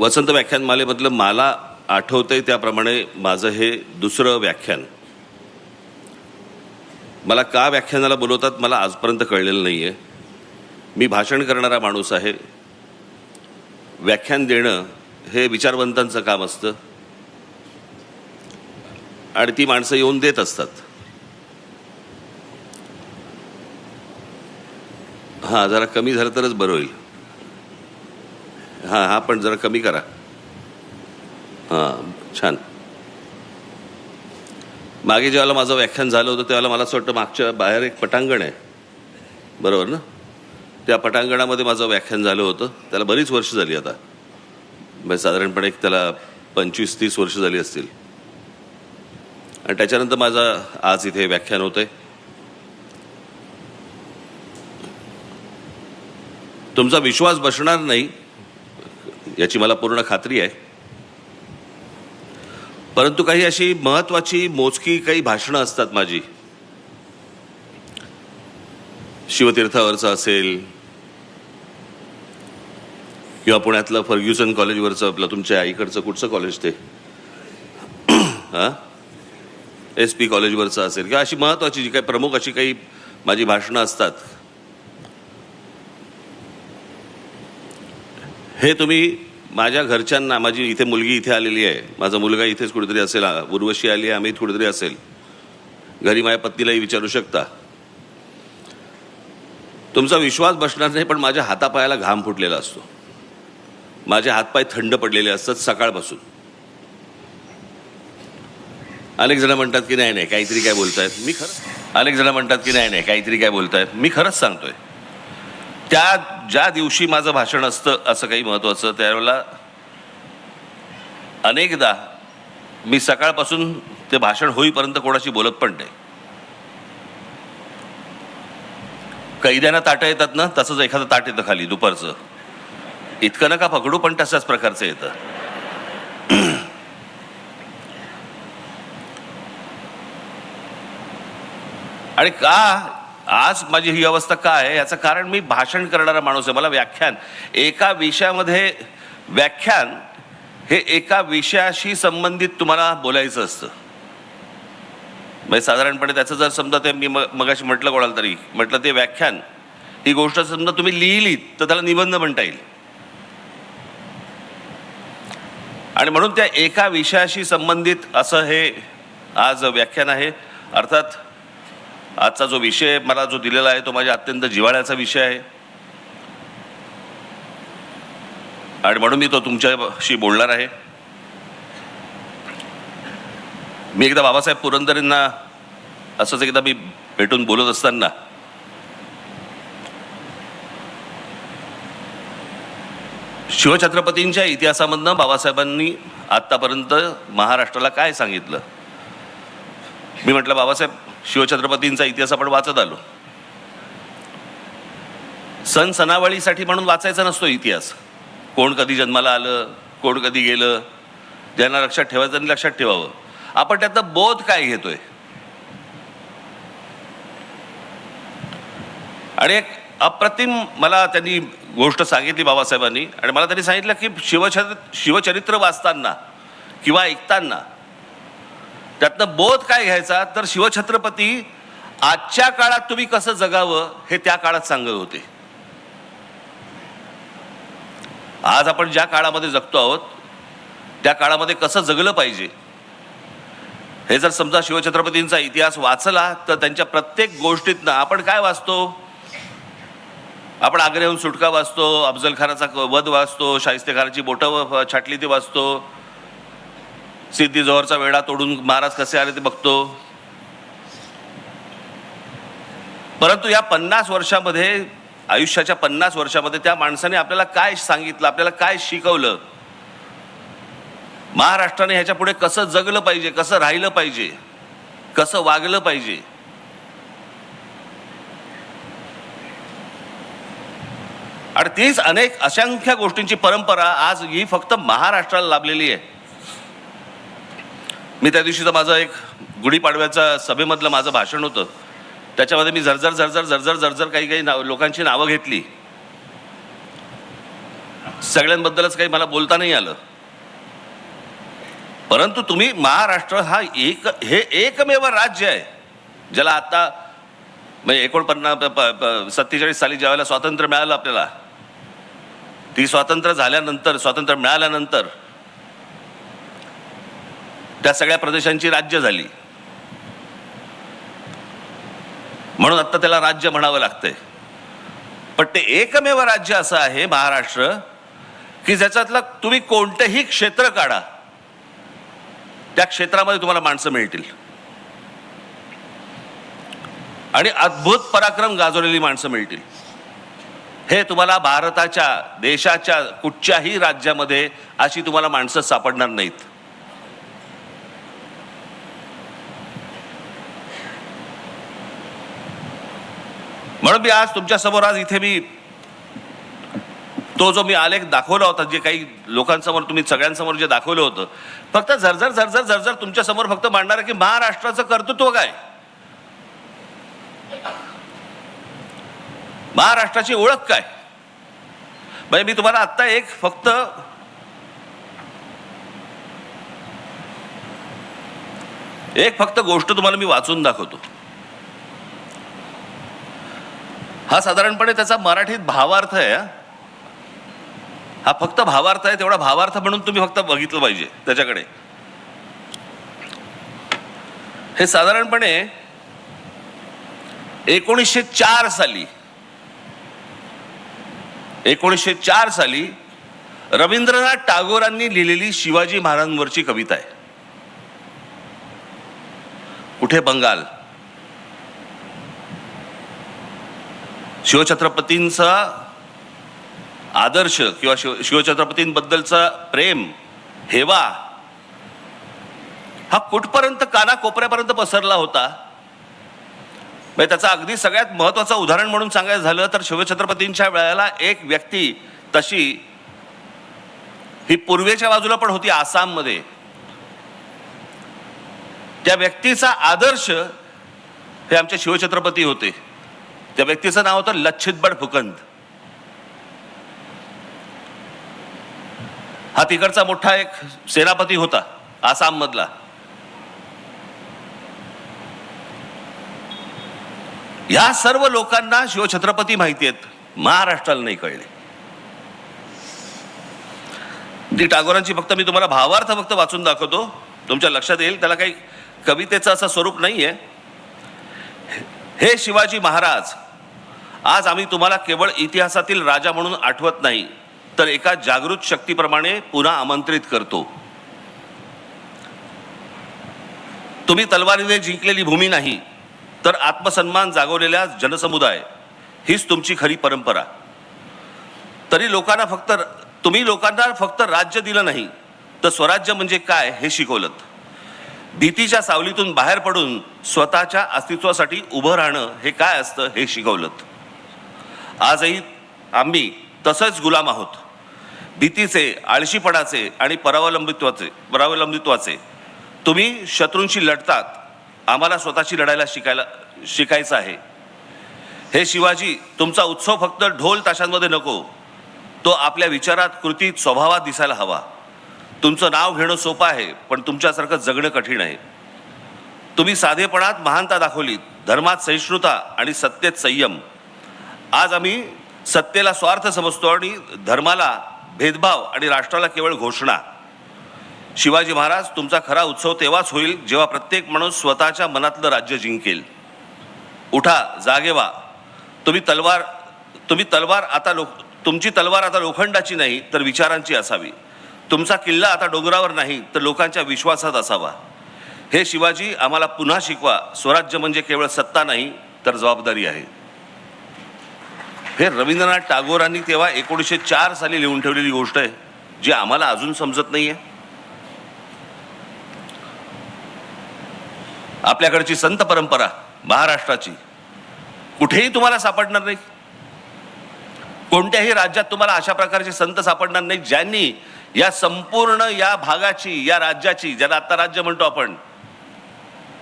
वसंत व्याख्यानमालेमधलं मला आठवतंय त्याप्रमाणे माझं हे दुसरं व्याख्यान. मला का व्याख्यानाला बोलवतात मला आजपर्यंत कळलेलं नाही आहे. मी भाषण करणारा माणूस आहे. व्याख्यान देणं हे विचारवंतांचं काम असतं आणि ती माणसं येऊन देत असतात. हां, जरा कमी झालं तरच बरं होईल. हां, पण जरा कमी करा. हां, छान. मागे जेव्हा माझं व्याख्यान झालं होतं तेव्हा मला असं वाटतं मागच्या बाहेर एक पटांगण आहे, बरोबर ना? त्या पटांगणामध्ये माझं व्याख्यान झालं होतं. त्याला बरीच वर्ष झाली आता, म्हणजे साधारणपणे त्याला 25-30 वर्ष झाली असतील. आणि त्याच्यानंतर माझं आज इथे व्याख्यान होतंय. तुमचा विश्वास बसणार नाही याची मला पूर्ण खात्री आहे. परंतु काही अशी महत्वाची मोजकी काही भाषणं असतात माझी. शिवतीर्थावरचं असेल किंवा पुण्यातलं फर्ग्युसन कॉलेजवरचं, आपलं तुमच्या आईकडचं कुठचं कॉलेज ते हां SP कॉलेजवरचं असेल, किंवा अशी महत्वाची जी काही प्रमुख अशी काही माझी भाषणं असतात. हे तुम्ही माझ्या घरच्यांना, माझी इथे मुलगी इथे आलेली आहे, माझा मुलगा इथेच कुठेतरी असेल, उर्वशी आली आहे, आम्ही कुठेतरी असेल, घरी माझ्या पत्नीलाही विचारू शकता. तुमचा विश्वास बसणार नाही, पण माझ्या हातापायाला घाम फुटलेला असतो. माझे हातपाय थंड पडलेले असतात सकाळपासून. अनेक जण म्हणतात की नाही नाही काहीतरी काय बोलतायत. अनेक जण म्हणतात की नाही नाही काहीतरी काय बोलतायत. मी खरंच सांगतोय, ज्या दिवशी माझं भाषण असतं असं काही महत्वाचं, त्यावेळेला अनेकदा मी सकाळपासून ते भाषण होईपर्यंत कोणाशी बोलत पण नाही. कैद्यांना ताटं येतात ना, तसंच एखादं ताट येतं खाली दुपारचं. इतकं नका पकडू, पण तशाच प्रकारचं येतं. आणि का आज माझी ही अवस्था का आहे याचं कारण, मी भाषण करणारा माणूस आहे. मला व्याख्यान एका विषयामध्ये, व्याख्यान हे एका विषयाशी संबंधित तुम्हाला बोलायचं असतं. म्हणजे साधारणपणे त्याचं जर समजा ते मी मगाशी म्हटलं कोणाला तरी, म्हटलं ते व्याख्यान ही गोष्ट समजा तुम्ही लिहिलीत तर त्याला निबंध म्हणता येईल. आणि म्हणून त्या एका विषयाशी संबंधित असं हे आज व्याख्यान आहे. अर्थात आजचा जो विषय मला जो दिलेला आहे तो माझ्या अत्यंत जिव्हाळ्याचा विषय आहे आणि म्हणून मी तो तुमच्याशी बोलणार आहे. मी एकदा बाबासाहेब पुरंदरेंना असंच एकदा मी भेटून बोलत असताना शिवछत्रपतींच्या इतिहासामधनं बाबासाहेबांनी आतापर्यंत महाराष्ट्राला काय सांगितलं. मी म्हटलं बाबासाहेब, शिवछत्रपतींचा इतिहास आपण वाचत आलो. सण सणावळीसाठी म्हणून वाचायचा नसतो इतिहास. कोण कधी जन्माला आलं, कोण कधी गेलं, ज्यांना लक्षात ठेवायचं त्यांनी लक्षात ठेवावं. आपण त्यातनं बोध काय घेतोय. आणि एक अप्रतिम मला त्यांनी गोष्ट सांगितली बाबासाहेबांनी, आणि मला त्यांनी सांगितलं की शिवचरित्र वाचताना किंवा ऐकताना त्यातनं बोध काय घ्यायचा, तर शिवछत्रपती आजच्या काळात तुम्ही कसं जगावं हे त्या काळात सांगत होते. आज आपण ज्या काळामध्ये जगतो आहोत त्या काळामध्ये कसं जगलं पाहिजे हे जर समजा शिवछत्रपतींचा इतिहास वाचला तर त्यांच्या प्रत्येक गोष्टीतनं आपण काय वाचतो. आपण आग्र्याहून सुटका वाचतो, अफजल खानाचा वध वाचतो, शाहिस्तेखानाची बोटं छाटली ते वाचतो, सिद्धी जोहरचा वेढा तोडून महाराज कसे आले ते बघतो. परंतु या 50 वर्षामध्ये, आयुष्याच्या 50 वर्षामध्ये त्या माणसाने आपल्याला काय सांगितलं, आपल्याला काय शिकवलं, महाराष्ट्राने ह्याच्या पुढे कसं जगलं पाहिजे, कसं राहिलं पाहिजे, कसं वागलं पाहिजे. आणि तीच अनेक असंख्य गोष्टींची परंपरा आज ही फक्त महाराष्ट्राला लाभलेली आहे. मी त्या दिवशीचं माझं एक गुढीपाडव्याच्या सभेमधलं माझं भाषण होतं, त्याच्यामध्ये मी झरझर काही लोकांची नावं घेतली. सगळ्यांबद्दलच काही मला बोलता नाही आलं, परंतु तुम्ही महाराष्ट्र हा हे एकमेव राज्य आहे ज्याला आता म्हणजे 47 साली ज्यावेळेला स्वातंत्र्य मिळालं आपल्याला, ती स्वातंत्र्य मिळाल्यानंतर त्या सगळ्या प्रदेशांची राज्य झाली, म्हणून आता त्याला राज्य म्हणावं लागतंय. पण ते एकमेव राज्य असं आहे महाराष्ट्र की ज्याच्यातलं तुम्ही कोणतेही क्षेत्र काढा, त्या क्षेत्रामध्ये तुम्हाला माणसं मिळतील आणि अद्भुत पराक्रम गाजवलेली माणसं मिळतील. हे तुम्हाला भारताच्या देशाच्या कुठच्याही राज्यामध्ये अशी तुम्हाला माणसं सापडणार नाहीत. म्हणून मी आज तुमच्या समोर इथे मी तो जो मी आलेख दाखवला होता, जे काही लोकांसमोर तुम्ही सगळ्यांसमोर जे दाखवलं होतं, फक्त झरझर तुमच्या समोर फक्त मांडणार की महाराष्ट्राचं कर्तृत्व काय, महाराष्ट्राची ओळख काय. म्हणजे मी तुम्हाला आता एक फक्त गोष्ट तुम्हाला मी वाचून दाखवतो. हा साधारणपणे त्याचा मराठीत भावार्थ आहे. हा फक्त भावार्थ आहे, तेवढा भावार्थ म्हणून तुम्ही फक्त बघितलं पाहिजे त्याच्याकडे. हे साधारणपणे 1904 साली रवींद्रनाथ टागोरांनी लिहिलेली शिवाजी महाराजांवरची कविता आहे. कुठे बंगाल, शिवछत्रपतींचा आदर्श किंवा शिवछत्रपतींबद्दलचा प्रेम, हेवा हा कुठपर्यंत कानाकोपऱ्यापर्यंत पसरला होता. म्हणजे त्याचा अगदी सगळ्यात महत्वाचं उदाहरण म्हणून सांगायचं झालं तर शिवछत्रपतींच्या वेळेला एक व्यक्ती तशी ही पूर्वेच्या बाजूला पण होती, आसाममध्ये. त्या व्यक्तीचा आदर्श हे आमचे शिवछत्रपती होते. त्या व्यक्तीचं नाव होतं लच्छितबड फुकंद. हा तिकडचा मोठा एक सेनापती होता आसाम मधला. या सर्व लोकांना शिवछत्रपती माहिती आहेत, महाराष्ट्राला नाही कळले. ती टागोरांची फक्त मी तुम्हाला भावार्थ फक्त वाचून दाखवतो, तुमच्या लक्षात येईल. त्याला काही कवितेचं असं स्वरूप नाहीये. हे शिवाजी महाराज, आज आम्ही तुम्हाला केवळ इतिहासातील राजा म्हणून आठवत नाही, तर एका जागृत शक्तीप्रमाणे पुन्हा आमंत्रित करतो. तुम्ही तलवारीने जिंकलेली भूमी नाही, तर आत्मसन्मान जागवलेल्या जनसमुदाय हीच तुमची खरी परंपरा. तुम्ही लोकांना फक्त राज्य दिलं नाही, तर स्वराज्य म्हणजे काय हे शिकवलं. भीतीच्या सावलीतून बाहेर पडून स्वतःच्या अस्तित्वासाठी उभं राहणं हे काय असतं हे शिकवलं. आजही आम्ही तसंच गुलाम आहोत, भीतीचे, आळशीपणाचे आणि परावलंबित्वाचे. तुम्ही शत्रूंशी लढतात, आम्हाला स्वतःशी लढायला शिकायचं आहे. हे शिवाजी, तुमचा उत्सव फक्त ढोल ताशांमध्ये नको, तो आपल्या विचारात, कृतीत, स्वभावात दिसायला हवा. तुमचं नाव घेणं सोपं आहे, पण तुमच्यासारखं जगणं कठीण आहे. तुम्ही साधेपणात महानता दाखवलीत, धर्मात सहिष्णुता आणि सत्तेत संयम. आज आम्ही सत्तेला स्वार्थ समजतो आणि धर्माला भेदभाव आणि राष्ट्राला केवळ घोषणा. शिवाजी महाराज, तुमचा खरा उत्सव तेव्हाच होईल जेव्हा प्रत्येक माणूस स्वतःच्या मनातलं राज्य जिंकेल. उठा, जागे व्हा. तुमची तलवार आता लोखंडाची नाही, तर विचारांची असावी. तुमचा किल्ला आता डोंगरावर नाही, तर लोकांच्या विश्वासात असावा. हे शिवाजी, आम्हाला पुन्हा शिकवा, स्वराज्य म्हणजे केवळ सत्ता नाही, तर जबाबदारी आहे. हे रवींद्रनाथ टागोरांनी तेव्हा 1904 साली लिहून ठेवलेली गोष्ट आहे, जी आम्हाला अजून समजत नाहीये. आपल्याकडची संत परंपरा महाराष्ट्राची कुठेही तुम्हाला सापडणार नाही. कोणत्याही राज्यात तुम्हाला अशा प्रकारचे संत सापडणार नाही ज्यांनी या संपूर्ण या भागाची, या राज्याची, ज्याला आता राज्य म्हणतो आपण,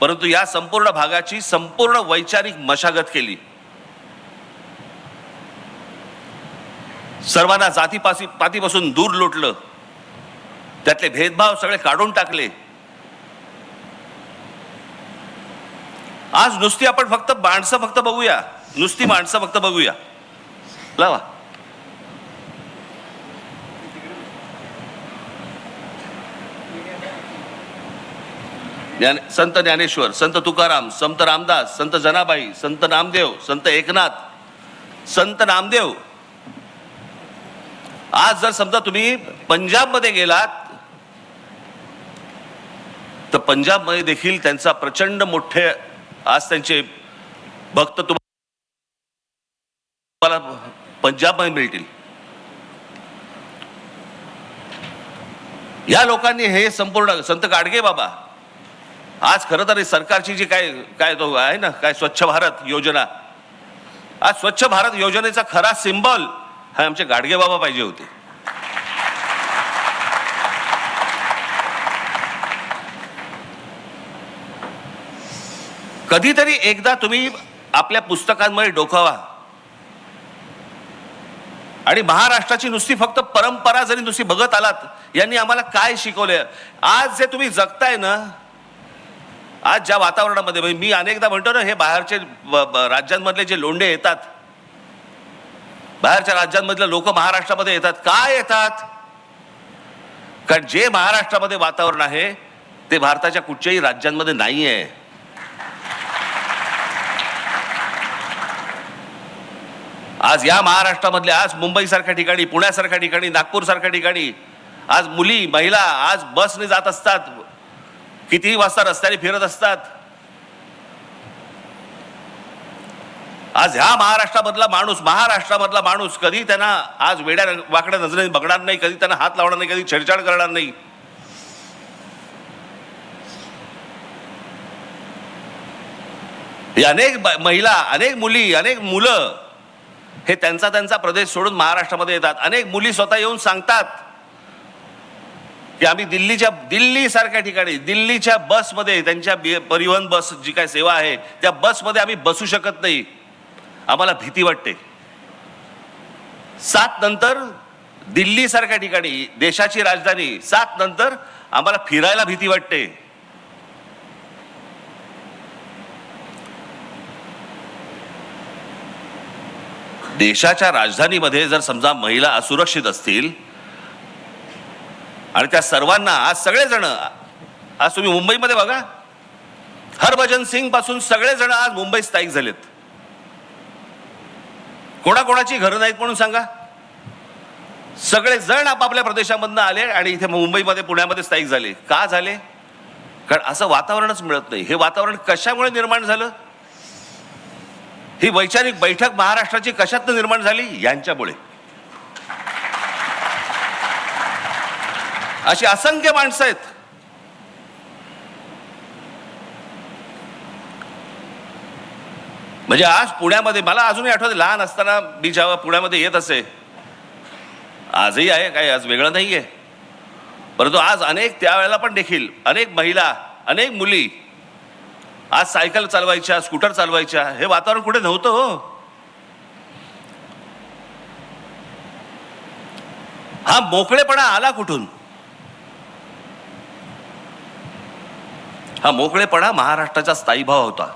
परंतु या संपूर्ण भागाची संपूर्ण वैचारिक मशागत केली. सर्वांना पातीपासून दूर लोटलं, त्यातले भेदभाव सगळे काढून टाकले. आज नुसती आपण फक्त बघूया, नुसती माणसं फक्त बघूया. लावा. संत ज्ञानेश्वर, संत तुकाराम, संत रामदास, संत जनाबाई, संत नामदेव, संत एकनाथ, संत नामदेव. आज जर समजा तुम्ही पंजाबमध्ये गेलात तर पंजाबमध्ये देखील त्यांचा प्रचंड मोठे आज त्यांचे भक्त तुम्हाला पंजाबमध्ये मिळतील. या लोकांनी हे संपूर्ण संत गाडगे बाबा आज खरं तर सरकारची जी काय तो आहे ना, काय स्वच्छ भारत योजना, आज स्वच्छ भारत योजनेचा खरा सिंबल हा आमचे गाडगे बाबा पाहिजे होते. कधीतरी एकदा तुम्ही आपल्या पुस्तकांमध्ये डोकावा आणि महाराष्ट्राची नुसती फक्त परंपरा जरी नुसती बघत आलात, यांनी आम्हाला काय शिकवले. आज जे तुम्ही जगताय ना, आज ज्या वातावरणामध्ये, मी अनेकदा म्हणतो ना, हे बाहेरचे राज्यांमधले जे लोंढे येतात, बाहेरच्या राज्यांमधले लोक महाराष्ट्रामध्ये येतात. काय येतात? कारण जे महाराष्ट्रामध्ये वातावरण आहे ते भारताच्या कुठच्याही राज्यांमध्ये नाही आहे. आज या महाराष्ट्रामधल्या, आज मुंबईसारख्या ठिकाणी, पुण्यासारख्या ठिकाणी, नागपूरसारख्या ठिकाणी आज मुली, महिला आज बसने जात असतात, कितीही वाजता रस्त्याने फिरत असतात. आज ह्या महाराष्ट्रामधला माणूस कधी त्यांना आज वेड्या वाकड्या नजरेने बघणार नाही, कधी त्यांना हात लावणार नाही, कधी छेडछाड करणार नाही. अनेक महिला, अनेक मुली, अनेक मुलं हे त्यांचा प्रदेश सोडून महाराष्ट्रामध्ये येतात. अनेक मुली स्वतः येऊन सांगतात की आम्ही दिल्ली सारख्या ठिकाणी, दिल्लीच्या बसमध्ये, त्यांच्या परिवहन बस जी काय सेवा आहे त्या बसमध्ये आम्ही बसू शकत नाही, आम्हाला भीती वाटते. 7 नंतर दिल्ली सारख्या ठिकाणी, देशाची राजधानी, 7 नंतर आम्हाला फिरायला भीती वाटते. देशाच्या राजधानीमध्ये जर समजा महिला असुरक्षित असतील आणि त्या सर्वांना आज सगळेजण, आज तुम्ही मुंबईमध्ये बघा, हरभजन सिंग पासून सगळेजण आज मुंबईत स्थायिक झालेत. कोणाकोणाची घरं नाहीत म्हणून सांगा, सगळेजण आपापल्या प्रदेशामधून आले आणि इथे मुंबईमध्ये, पुण्यामध्ये स्थायिक झाले. का झाले? कारण असं वातावरणच मिळत नाही. हे वातावरण कशामुळे निर्माण झालं? ही वैचारिक बैठक महाराष्ट्राची कशातनं निर्माण झाली? यांच्यामुळे. अशी असंख्य माणसं आहेत. म्हणजे आज पुण्यामध्ये, मला अजूनही आठवते लहान असताना मी जेव्हा पुण्यामध्ये येत असे, आजही आहे, काही आज वेगळं नाहीये, परंतु आज अनेक, त्यावेळेला पण देखील अनेक महिला, अनेक मुली आज सायकल चालवायच्या, स्कूटर चालवायच्या. हे वातावरण कुठे नव्हतं हो. हा मोकळेपणा आला कुठून? हा मोकळेपणा महाराष्ट्राचा स्थायीभाव होता.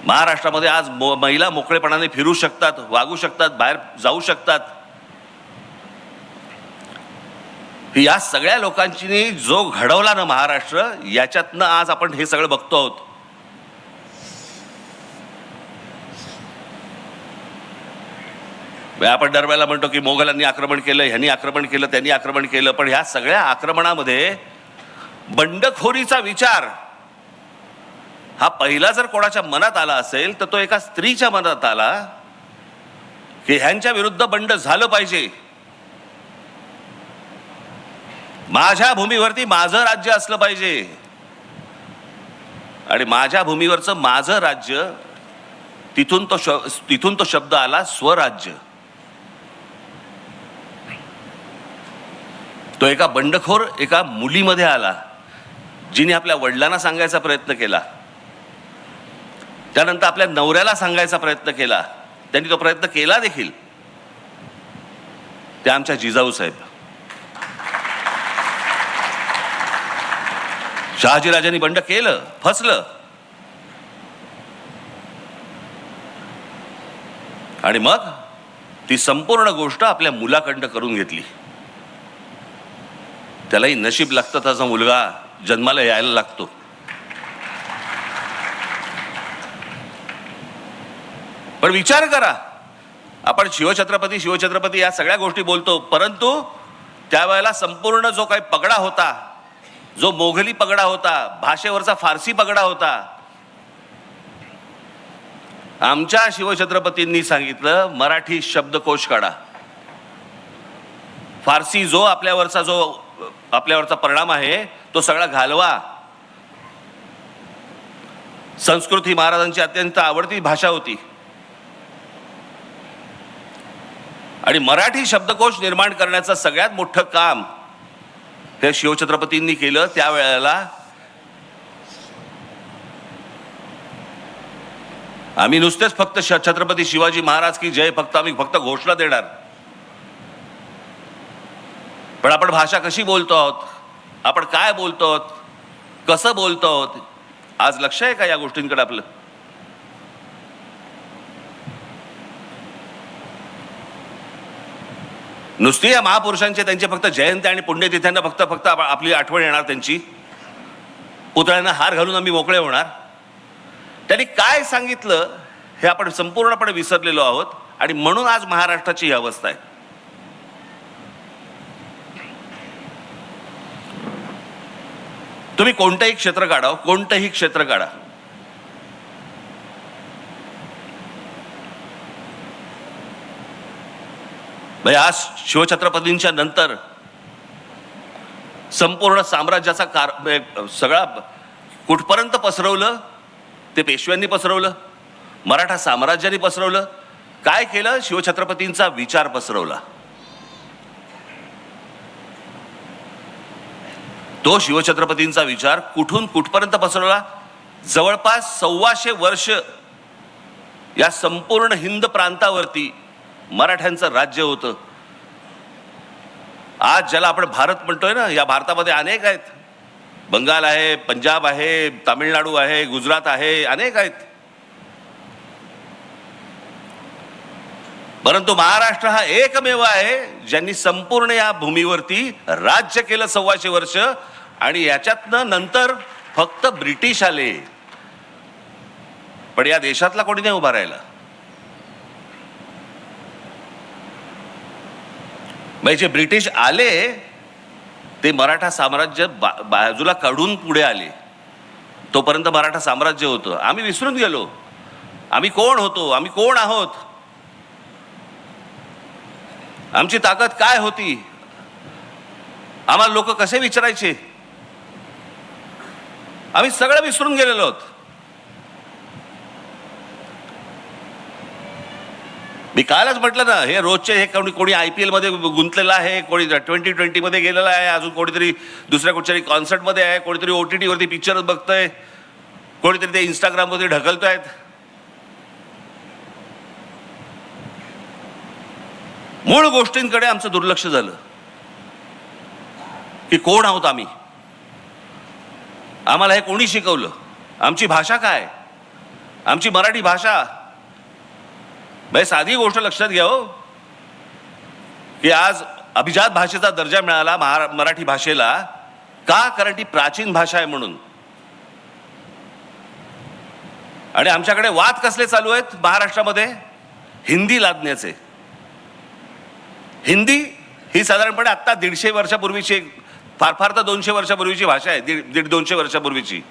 महाराष्ट्रामध्ये आज महिला मोकळेपणाने फिरू शकतात, वागू शकतात, बाहेर जाऊ शकतात. या सगळ्या लोकांची जो घडवला ना महाराष्ट्र, याच्यातनं आज आपण हे सगळं बघतो आहोत. आपण दरवेळेला म्हणतो की मोगलांनी आक्रमण केलं, ह्यांनी आक्रमण केलं, त्यांनी आक्रमण केलं, पण ह्या सगळ्या आक्रमणामध्ये बंडखोरीचा विचार हा पहिला जर कोणाच्या मनात आला असेल तर तो एका स्त्रीच्या मनात आला की ह्यांच्या विरुद्ध बंड झालं पाहिजे. माझ्या भूमीवरती माझं राज्य असलं पाहिजे आणि माझ्या भूमीवरचं माझं राज्य, तिथून तो शब्द आला स्वराज्य. तो एका बंडखोर एका मुलीमध्ये आला, जिने आपल्या वडिलांना सांगायचा प्रयत्न केला, त्यानंतर आपल्या नवऱ्याला सांगायचा प्रयत्न केला, त्यांनी तो प्रयत्न केला देखील, ते आमच्या जिजाऊ साहेब. शहाजीराजांनी बंड केलं, फसलं, आणि मग ती संपूर्ण गोष्ट आपल्या मुलाकडनं करून घेतली. त्यालाही नशीब लागतं, त्याचा मुलगा जन्माला यायला लागतो. पण विचार करा, आपण शिवछत्रपती शिवछत्रपती या सगळ्या गोष्टी बोलतो, परंतु त्यावेळेला संपूर्ण जो काही पगडा होता, जो मोघली पगडा होता, भाषेवरचा फारसी पगडा होता, आमच्या शिवछत्रपतींनी सांगितलं मराठी शब्दकोश काढा. फारसी जो आपल्यावरचा परिणाम आहे तो सगळा घालवा. संस्कृत ही महाराजांची अत्यंत आवडती भाषा होती आणि मराठी शब्दकोश निर्माण करण्याचं सगळ्यात मोठं काम हे शिवछत्रपतींनी केलं. त्यावेळेला आम्ही नुसतेच फक्त छत्रपती शिवाजी महाराज की जय आम्ही फक्त घोषणा देणार, पण आपण भाषा कशी बोलतो आहोत, आपण काय बोलतो आहोत, कसं बोलतो आहोत, आज लक्ष आहे का या गोष्टींकडे आपलं? नुसती या महापुरुषांचे त्यांचे फक्त जयंती आणि पुण्यतिथ्यांना फक्त आपली आठवण येणार, त्यांची पुतळ्यांना हार घालून आम्ही मोकळे होणार. त्यांनी काय सांगितलं हे आपण संपूर्णपणे विसरलेलो आहोत आणि म्हणून आज महाराष्ट्राची ही अवस्था आहे. तुम्ही कोणतंही क्षेत्र काढा, कोणतंही क्षेत्र काढा, आज शिवछत्रपतींच्या नंतर संपूर्ण साम्राज्याचा सगळा कुठपर्यंत पसरवलं ते पेशव्यांनी पसरवलं, मराठा साम्राज्याने पसरवलं. काय केलं? शिवछत्रपतींचा विचार पसरवला. तो शिवछत्रपतींचा विचार कुठून कुठपर्यंत पसरवला? जवळपास 125 वर्ष या संपूर्ण हिंद प्रांतावरती मराठ्यांचं राज्य होतं. आज ज्याला आपण भारत म्हणतोय ना, या भारतामध्ये अनेक आहेत. बंगाल आहे, पंजाब आहे, तामिळनाडू आहे, गुजरात आहे, अनेक आहेत. परंतु महाराष्ट्र हा एकमेव आहे ज्यांनी संपूर्ण या भूमीवरती राज्य केलं 125 वर्ष, आणि याच्यातनं नंतर फक्त ब्रिटिश आले, पण या देशातला कोणी नाही उभा राहिला. जे ब्रिटिश आले ते मराठा साम्राज्य बाजूला काढून पुढे आले. तोपर्यंत मराठा साम्राज्य होतं. आम्ही विसरून गेलो आम्ही कोण होतो, आम्ही कोण आहोत, आमची ताकद काय होती, आम्हाला लोक कसे विचारायचे, आम्ही सगळं विसरून गेलेलो आहोत. मी कालच म्हटलं ना, हे रोजचे हे कोणी IPL मध्ये गुंतलेलं आहे, कोणी 2020 मध्ये गेलेला आहे, अजून कोणीतरी दुसऱ्या कुठच्याही कॉन्सर्ट मध्ये आहे, कोणीतरी OTT वरती पिक्चर बघतोय, कोणीतरी ते इंस्टाग्राम वरती ढकलतोय. मूळ गोष्टींकडे आमचं दुर्लक्ष झालं की कोण आहोत आम्ही, आम्हाला हे कोणी शिकवलं, आमची भाषा काय, आमची मराठी भाषा. साधी गोष्ट लक्षात घ्या हो, की आज अभिजात भाषेचा दर्जा मिळाला मराठी भाषेला का? कारण ती प्राचीन भाषा आहे म्हणून. आणि आमच्याकडे वाद कसले चालू आहेत महाराष्ट्रामध्ये? हिंदी लादण्याचे. हिंदी ही साधारणपणे आता 150 वर्षापूर्वीची, फार तर 200 वर्षापूर्वीची भाषा आहे, 150-200 वर्षापूर्वीची.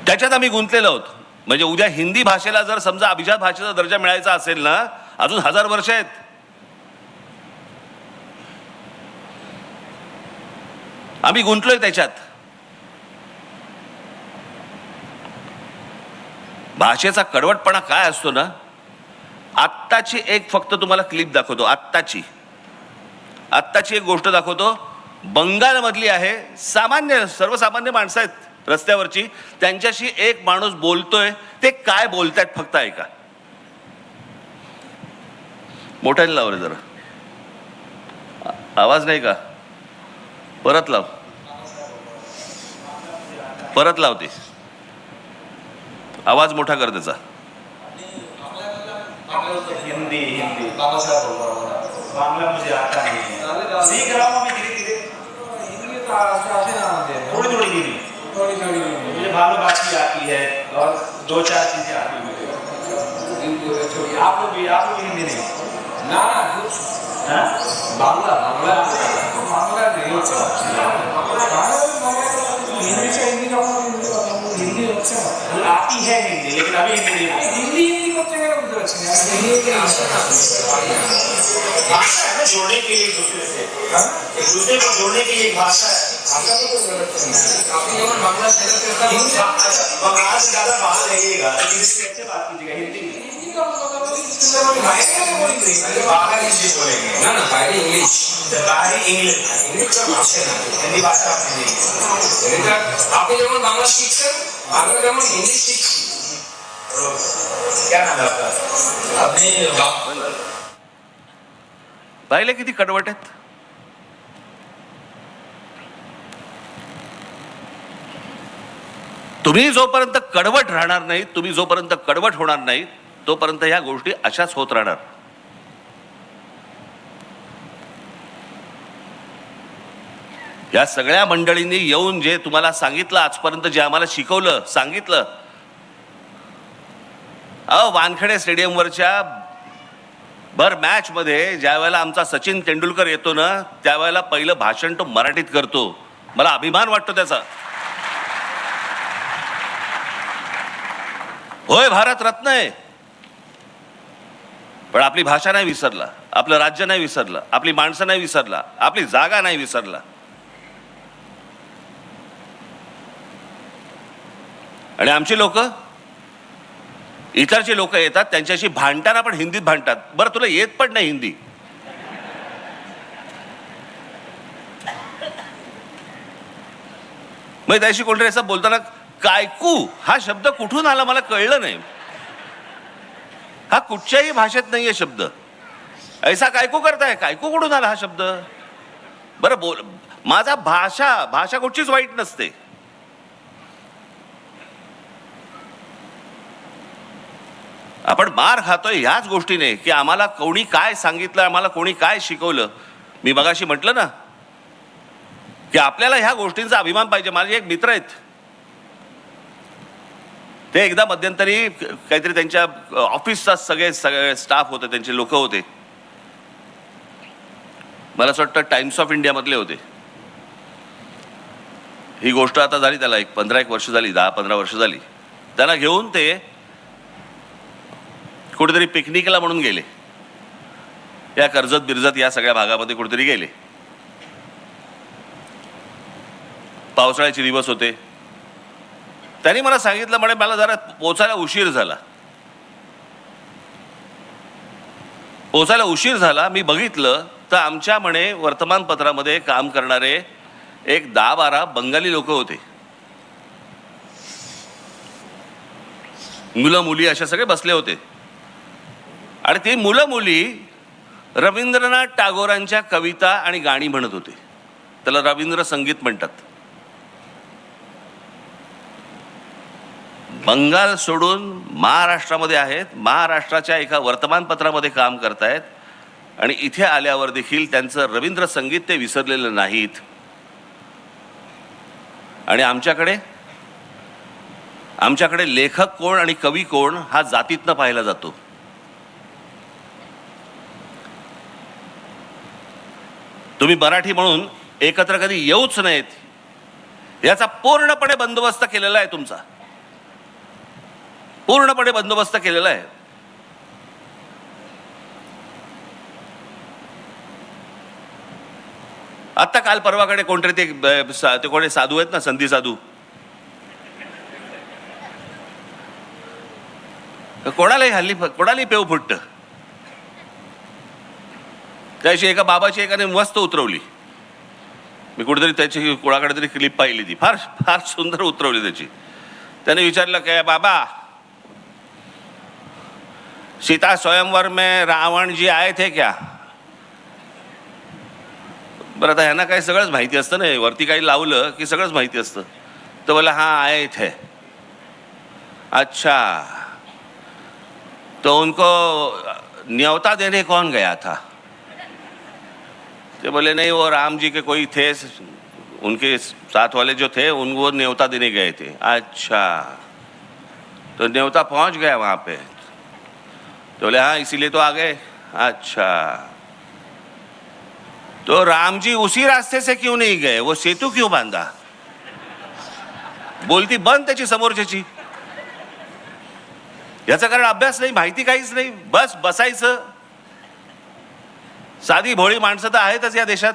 त्याच्यात आम्ही गुंतलेलो आहोत. म्हणजे उद्या हिंदी भाषेला जर समजा अभिजात भाषेचा दर्जा मिळायचा असेल ना, अजून 1000 वर्ष आहेत. आम्ही गुंतलोय त्याच्यात. भाषेचा कडवटपणा काय असतो ना, आत्ताची एक फक्त तुम्हाला क्लिप दाखवतो, आत्ताची एक गोष्ट दाखवतो. बंगालमधली आहे, सर्वसामान्य माणसं आहेत, रस्त्यावरची, त्यांच्याशी एक माणूस बोलतोय, ते काय बोलतायत फक्त ऐका. मोठ्याने लाव रे जरा, आवाज नाही का? परत लाव, परत लावते, आवाज मोठा कर त्याचा. हिंदी हिंदी बांग्ला मुझे आता नहीं है, सीख रहा हूँ मैं धीरे धीरे. हिंदी तो आते ना आते, थोड़ी थोड़ी हिंदी, थोड़ी थोड़ी मुझे भालो बाकी आती है और 2-4 चीजें आती है. आप लोग भी हिंदी नहीं ना? बांग्ला बांग्ला बांग्ला नहीं हिंदी से हिंदी का हिंदी आती है हिंदी, लेकिन अभी हिंदी हिंदी भाषा है ना, जोड़ने के लिए दूसरे से, एक दूसरे को जोड़ने के लिए एक भाषा है. बंगाल से ज्यादा बाहर रहिएगा, कैसे बात कीजिएगा? हिंदी बाहर इंग्लिश बोलेंगे ना, बाहरी इंग्लिश, बाहरी इंग्लिश, इंग्लिश का भाषा है, हिंदी भाषा आपने नहीं. आपने जब बांग्ला शिक्षण, बांग्ला जब हिंदी शिक्षण, क्या नाम है आपका? आपने पाहिले किती कडवट आहेत. तुम्ही जोपर्यंत कडवट राहणार नाही, तुम्ही जोपर्यंत कडवट होणार नाही, तोपर्यंत ह्या गोष्टी अशाच होत राहणार. या सगळ्या मंडळींनी येऊन जे तुम्हाला सांगितलं, आजपर्यंत जे आम्हाला शिकवलं, सांगितलं, वानखेडे स्टेडियमवरच्या भर मॅच मध्ये ज्या वेळेला आमचा सचिन तेंडुलकर येतो ना, त्यावेळेला पहिलं भाषण तो मराठीत करतो. मला अभिमान वाटतो त्याचा. होय, भारत रत्न आहे, पण आपली भाषा नाही विसरला, आपलं राज्य नाही विसरलं, आपली माणसं नाही विसरला, आपली जागा नाही विसरला. आणि आमची लोक, इतरची लोक येतात, त्यांच्याशी भांडताना पण हिंदीत भांडतात. बरं, तुला येत पण नाही हिंदी, मग त्याशी कोणतरी असं बोलताना कायकू हा शब्द कुठून आला मला कळलं नाही. हा कुठच्याही भाषेत नाहीये शब्द. ऐसा कायकू करताय, कायकू कुठून आला हा शब्द? बरं बोल, माझा भाषा कुठचीच वाईट नसते. आपण मार खातोय ह्याच गोष्टीने की आम्हाला कोणी काय सांगितलं, आम्हाला कोणी काय शिकवलं. मी मगाशी म्हटलं ना की आपल्याला ह्या गोष्टींचा अभिमान पाहिजे. माझे एक मित्र आहेत, ते एकदा मध्यंतरी काहीतरी त्यांच्या ऑफिसचा सगळे स्टाफ होते, त्यांचे लोक होते, मला असं वाटतं टाइम्स ऑफ इंडिया मधले होते. ही गोष्ट आता झाली त्याला 15 वर्ष झाली, 10-15 वर्ष झाली. त्यांना घेऊन ते कुठेतरी पिकनिकला म्हणून गेले, या कर्जत बिरजत या सगळ्या भागामध्ये कुठेतरी गेले. पावसाळ्याचे दिवस होते. त्यांनी मला सांगितलं, म्हणे मला जरा पोचायला उशीर झाला. मी बघितलं तर आमच्या म्हणे वर्तमानपत्रामध्ये काम करणारे एक 10-12 बंगाली लोक होते, मुलं मुली अशा सगळे बसले होते. आणि ते मुलं मुली रवींद्रनाथ टागोरांच्या कविता आणि गाणी म्हणत होते. त्याला रवींद्र संगीत म्हणतात. बंगाल सोडून महाराष्ट्रामध्ये आहेत, महाराष्ट्राच्या एका वर्तमानपत्रामध्ये काम करतायत, आणि इथे आल्यावर देखील त्यांचं रवींद्र संगीत ते विसरलेलं नाहीत. आणि आमच्याकडे लेखक कोण आणि कवी कोण हा जातीतनं पाहिला जातो. तुम्ही मराठी म्हणून एकत्र कधी येऊच नाहीत, याचा पूर्णपणे बंदोबस्त केलेला आहे. तुमचा पूर्णपणे बंदोबस्त केलेला आहे. आता काल परवाकडे कोणतरी ते कोणी साधू आहेत ना, संधी साधू, कोणालाही पेव फुटत. त्याशी एका बाबाची एकाने मस्त उतरवली. मी कुठेतरी त्याची कोणाकडे तरी क्लिप पाहिली ती, फार फार सुंदर उतरवली त्याची. त्याने विचारलं काय बाबा, सीता स्वयंवर में रावण जी आए थे क्या? बरं आता ह्यांना काही सगळंच माहिती असतं ना, वरती काही लावलं की सगळंच माहिती असतं. तो बोला हाँ आए थे. अच्छा, तो उनको न्योता देने कौन गया था? तो बोले नहीं, वो राम जी के कोई थे, उनके साथ वाले जो थे उनको न्योता देने गए थे. अच्छा, तो न्योता पहुंच गया वहां पे? तो बोले हाँ इसीलिए तो आ गए. अच्छा, तो राम जी उसी रास्ते से क्यों नहीं गए, वो सेतू क्यों बांधा? बोलती बंद त्याची समोरच्याची. याचा कारण अभ्यास नाही, माहिती काहीच नाही, बस बसायचं. साधी भोळी माणसं तर आहेतच या देशात.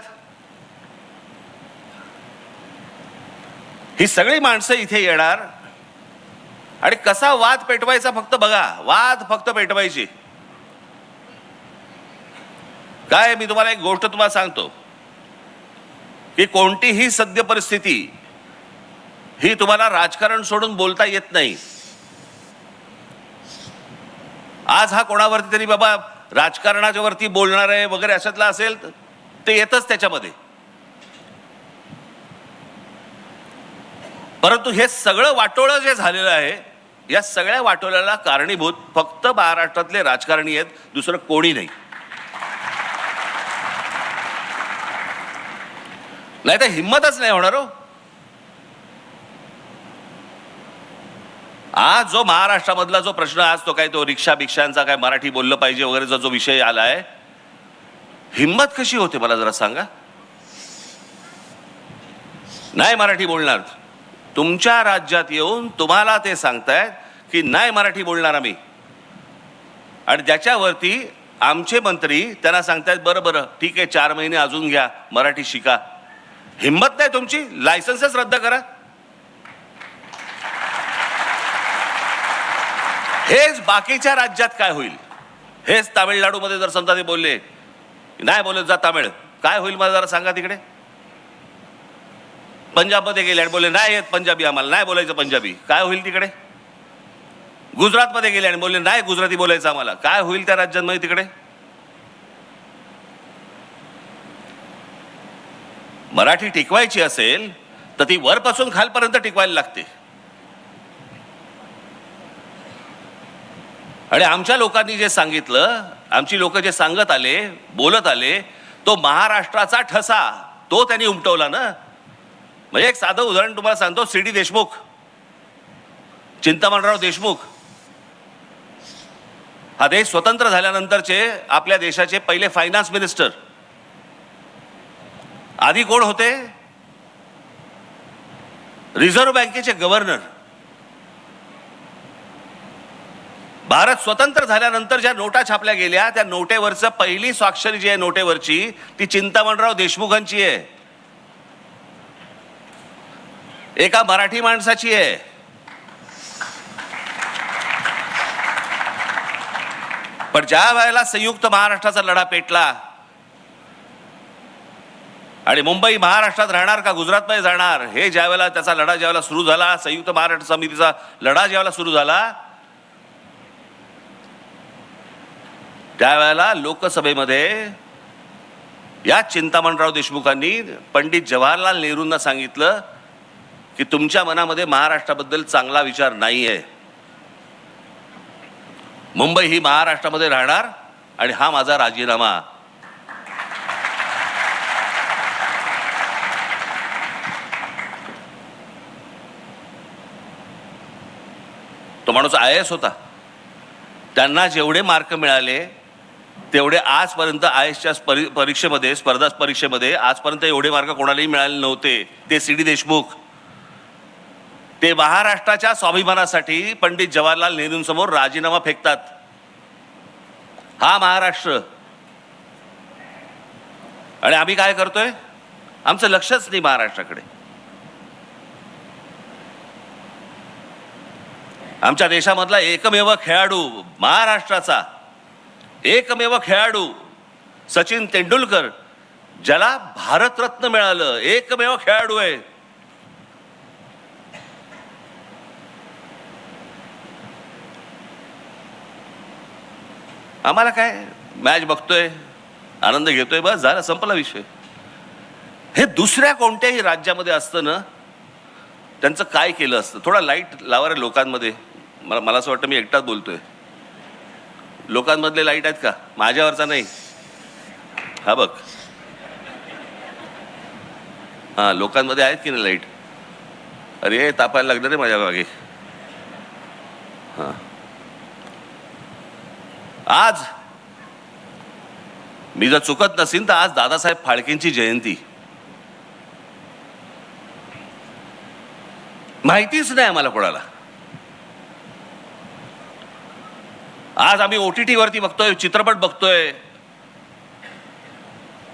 ही सगळी माणसं इथे येणार आणि कसा वाद पेटवायचा फक्त बघा, वाद फक्त पेटवायची. काय मी तुम्हाला एक गोष्ट तुम्हाला सांगतो की कोणतीही सद्य परिस्थिती ही तुम्हाला राजकारण सोडून बोलता येत नाही. आज हा कोणावरती तरी बाबा राजकारणाच्या वरती बोलणार आहे वगैरे अशातला असेल ते येतच त्याच्यामध्ये. परंतु हे सगळं वाटोळं जे झालेलं आहे, या सगळ्या वाटोळ्याला कारणीभूत फक्त महाराष्ट्रातले राजकारणी आहेत, दुसरं कोणी नाही. नाही तर हिंमतच नाही होणार हो. आज जो महाराष्ट्रामधला जो प्रश्न, आज तो काय तो रिक्षा भिक्षांचा काय मराठी बोललं पाहिजे वगैरेचा जो विषय आलाय, हिंमत कशी होते मला जरा सांगा. नाही मराठी बोलणार, तुमच्या राज्यात येऊन तुम्हाला ते सांगतायत की नाही मराठी बोलणार आम्ही, आणि त्याच्यावरती आमचे मंत्री त्यांना सांगतायत बरं बरं ठीक आहे 4 महिने अजून घ्या, मराठी शिका. हिंमत नाही तुमची, लायसन्सच रद्द करा. हेच बाकीच्या राज्यात काय होईल, हेच तामिळनाडूमध्ये जर समजा ते बोलले नाही बोलत जा तामिळ, काय होईल मला जरा सांगा. तिकडे पंजाबमध्ये गेले आणि बोलले नाही येत पंजाबी, आम्हाला नाही बोलायचं पंजाबी, काय होईल तिकडे. गुजरातमध्ये गेले आणि बोलले नाही गुजराती बोलायचं आम्हाला, काय होईल त्या राज्यांमध्ये तिकडे. मराठी टिकवायची असेल तर ती वरपासून खालपर्यंत टिकवायला लागते. आणि आमच्या लोकांनी जे सांगितलं, आमची लोक जे सांगत आले बोलत आले, तो महाराष्ट्राचा ठसा तो त्यांनी उमटवला ना. म्हणजे एक साधं उदाहरण तुम्हाला सांगतो. सी.डी. देशमुख, चिंतामणराव देशमुख, हा देश स्वतंत्र झाल्यानंतरचे आपल्या देशाचे पहिले फायनान्स मिनिस्टर. आधी कोण होते? रिझर्व्ह बँकेचे गव्हर्नर. भारत स्वतंत्र झाल्यानंतर ज्या नोटा छापल्या गेल्या त्या नोटेवरचं पहिली स्वाक्षरी जी आहे नोटेवरची ती चिंतामणराव देशमुखांची आहे, एका मराठी माणसाची आहे. पण ज्या वेळेला संयुक्त महाराष्ट्राचा लढा पेटला आणि मुंबई महाराष्ट्रात राहणार का गुजरातमध्ये जाणार हे ज्यावेळेला त्याचा लढा ज्यावेळेला सुरू झाला, संयुक्त महाराष्ट्र समितीचा लढा ज्यावेळेला सुरू झाला, त्यावेळेला लोकसभेमध्ये या चिंतामणराव देशमुखांनी पंडित जवाहरलाल नेहरूंना सांगितलं की तुमच्या मनामध्ये महाराष्ट्राबद्दल चांगला विचार नाही आहे, मुंबई ही महाराष्ट्रामध्ये राहणार आणि हा माझा राजीनामा. तो माणूस IAS होता. त्यांना जेवढे मार्क मिळाले तेवढे आजपर्यंत IASच्या परीक्षेमध्ये, स्पर्धा परीक्षेमध्ये आजपर्यंत एवढे मार्क कोणालाही मिळाले नव्हते. ते सी.डी. देशमुख, ते महाराष्ट्राच्या स्वाभिमानासाठी पंडित जवाहरलाल नेहरूंसमोर राजीनामा फेकतात. हा महाराष्ट्र. आणि आम्ही काय करतोय? आमचं लक्षच नाही महाराष्ट्राकडे. आमच्या देशामधला एकमेव खेळाडू, महाराष्ट्राचा एकमेव खेळाडू सचिन तेंडुलकर ज्याला भारतरत्न मिळालं, एकमेव खेळाडू आहे. आम्हाला काय, मॅच बघतोय, आनंद घेतोय, बस झालं, संपला विषय. हे दुसऱ्या कोणत्याही राज्यामध्ये असतं ना, त्यांचं काय केलं असतं. थोडा लाईट लावा रे लोकांमध्ये. मला असं वाटतं मी एकटाच बोलतोय. लोकांमधले लाईट आहेत का? माझ्यावरचा नाही, हा बघ. हा, लोकांमध्ये आहेत की नाही लाईट? अरे तापायला लागलं रे माझ्या मागे. हा, आज मी जर चुकत नसीन तर आज दादासाहेब फाळकेंची जयंती. माहितीच नाही आम्हाला कोणाला. आज आम्ही OTT वरती बघतोय, चित्रपट बघतोय,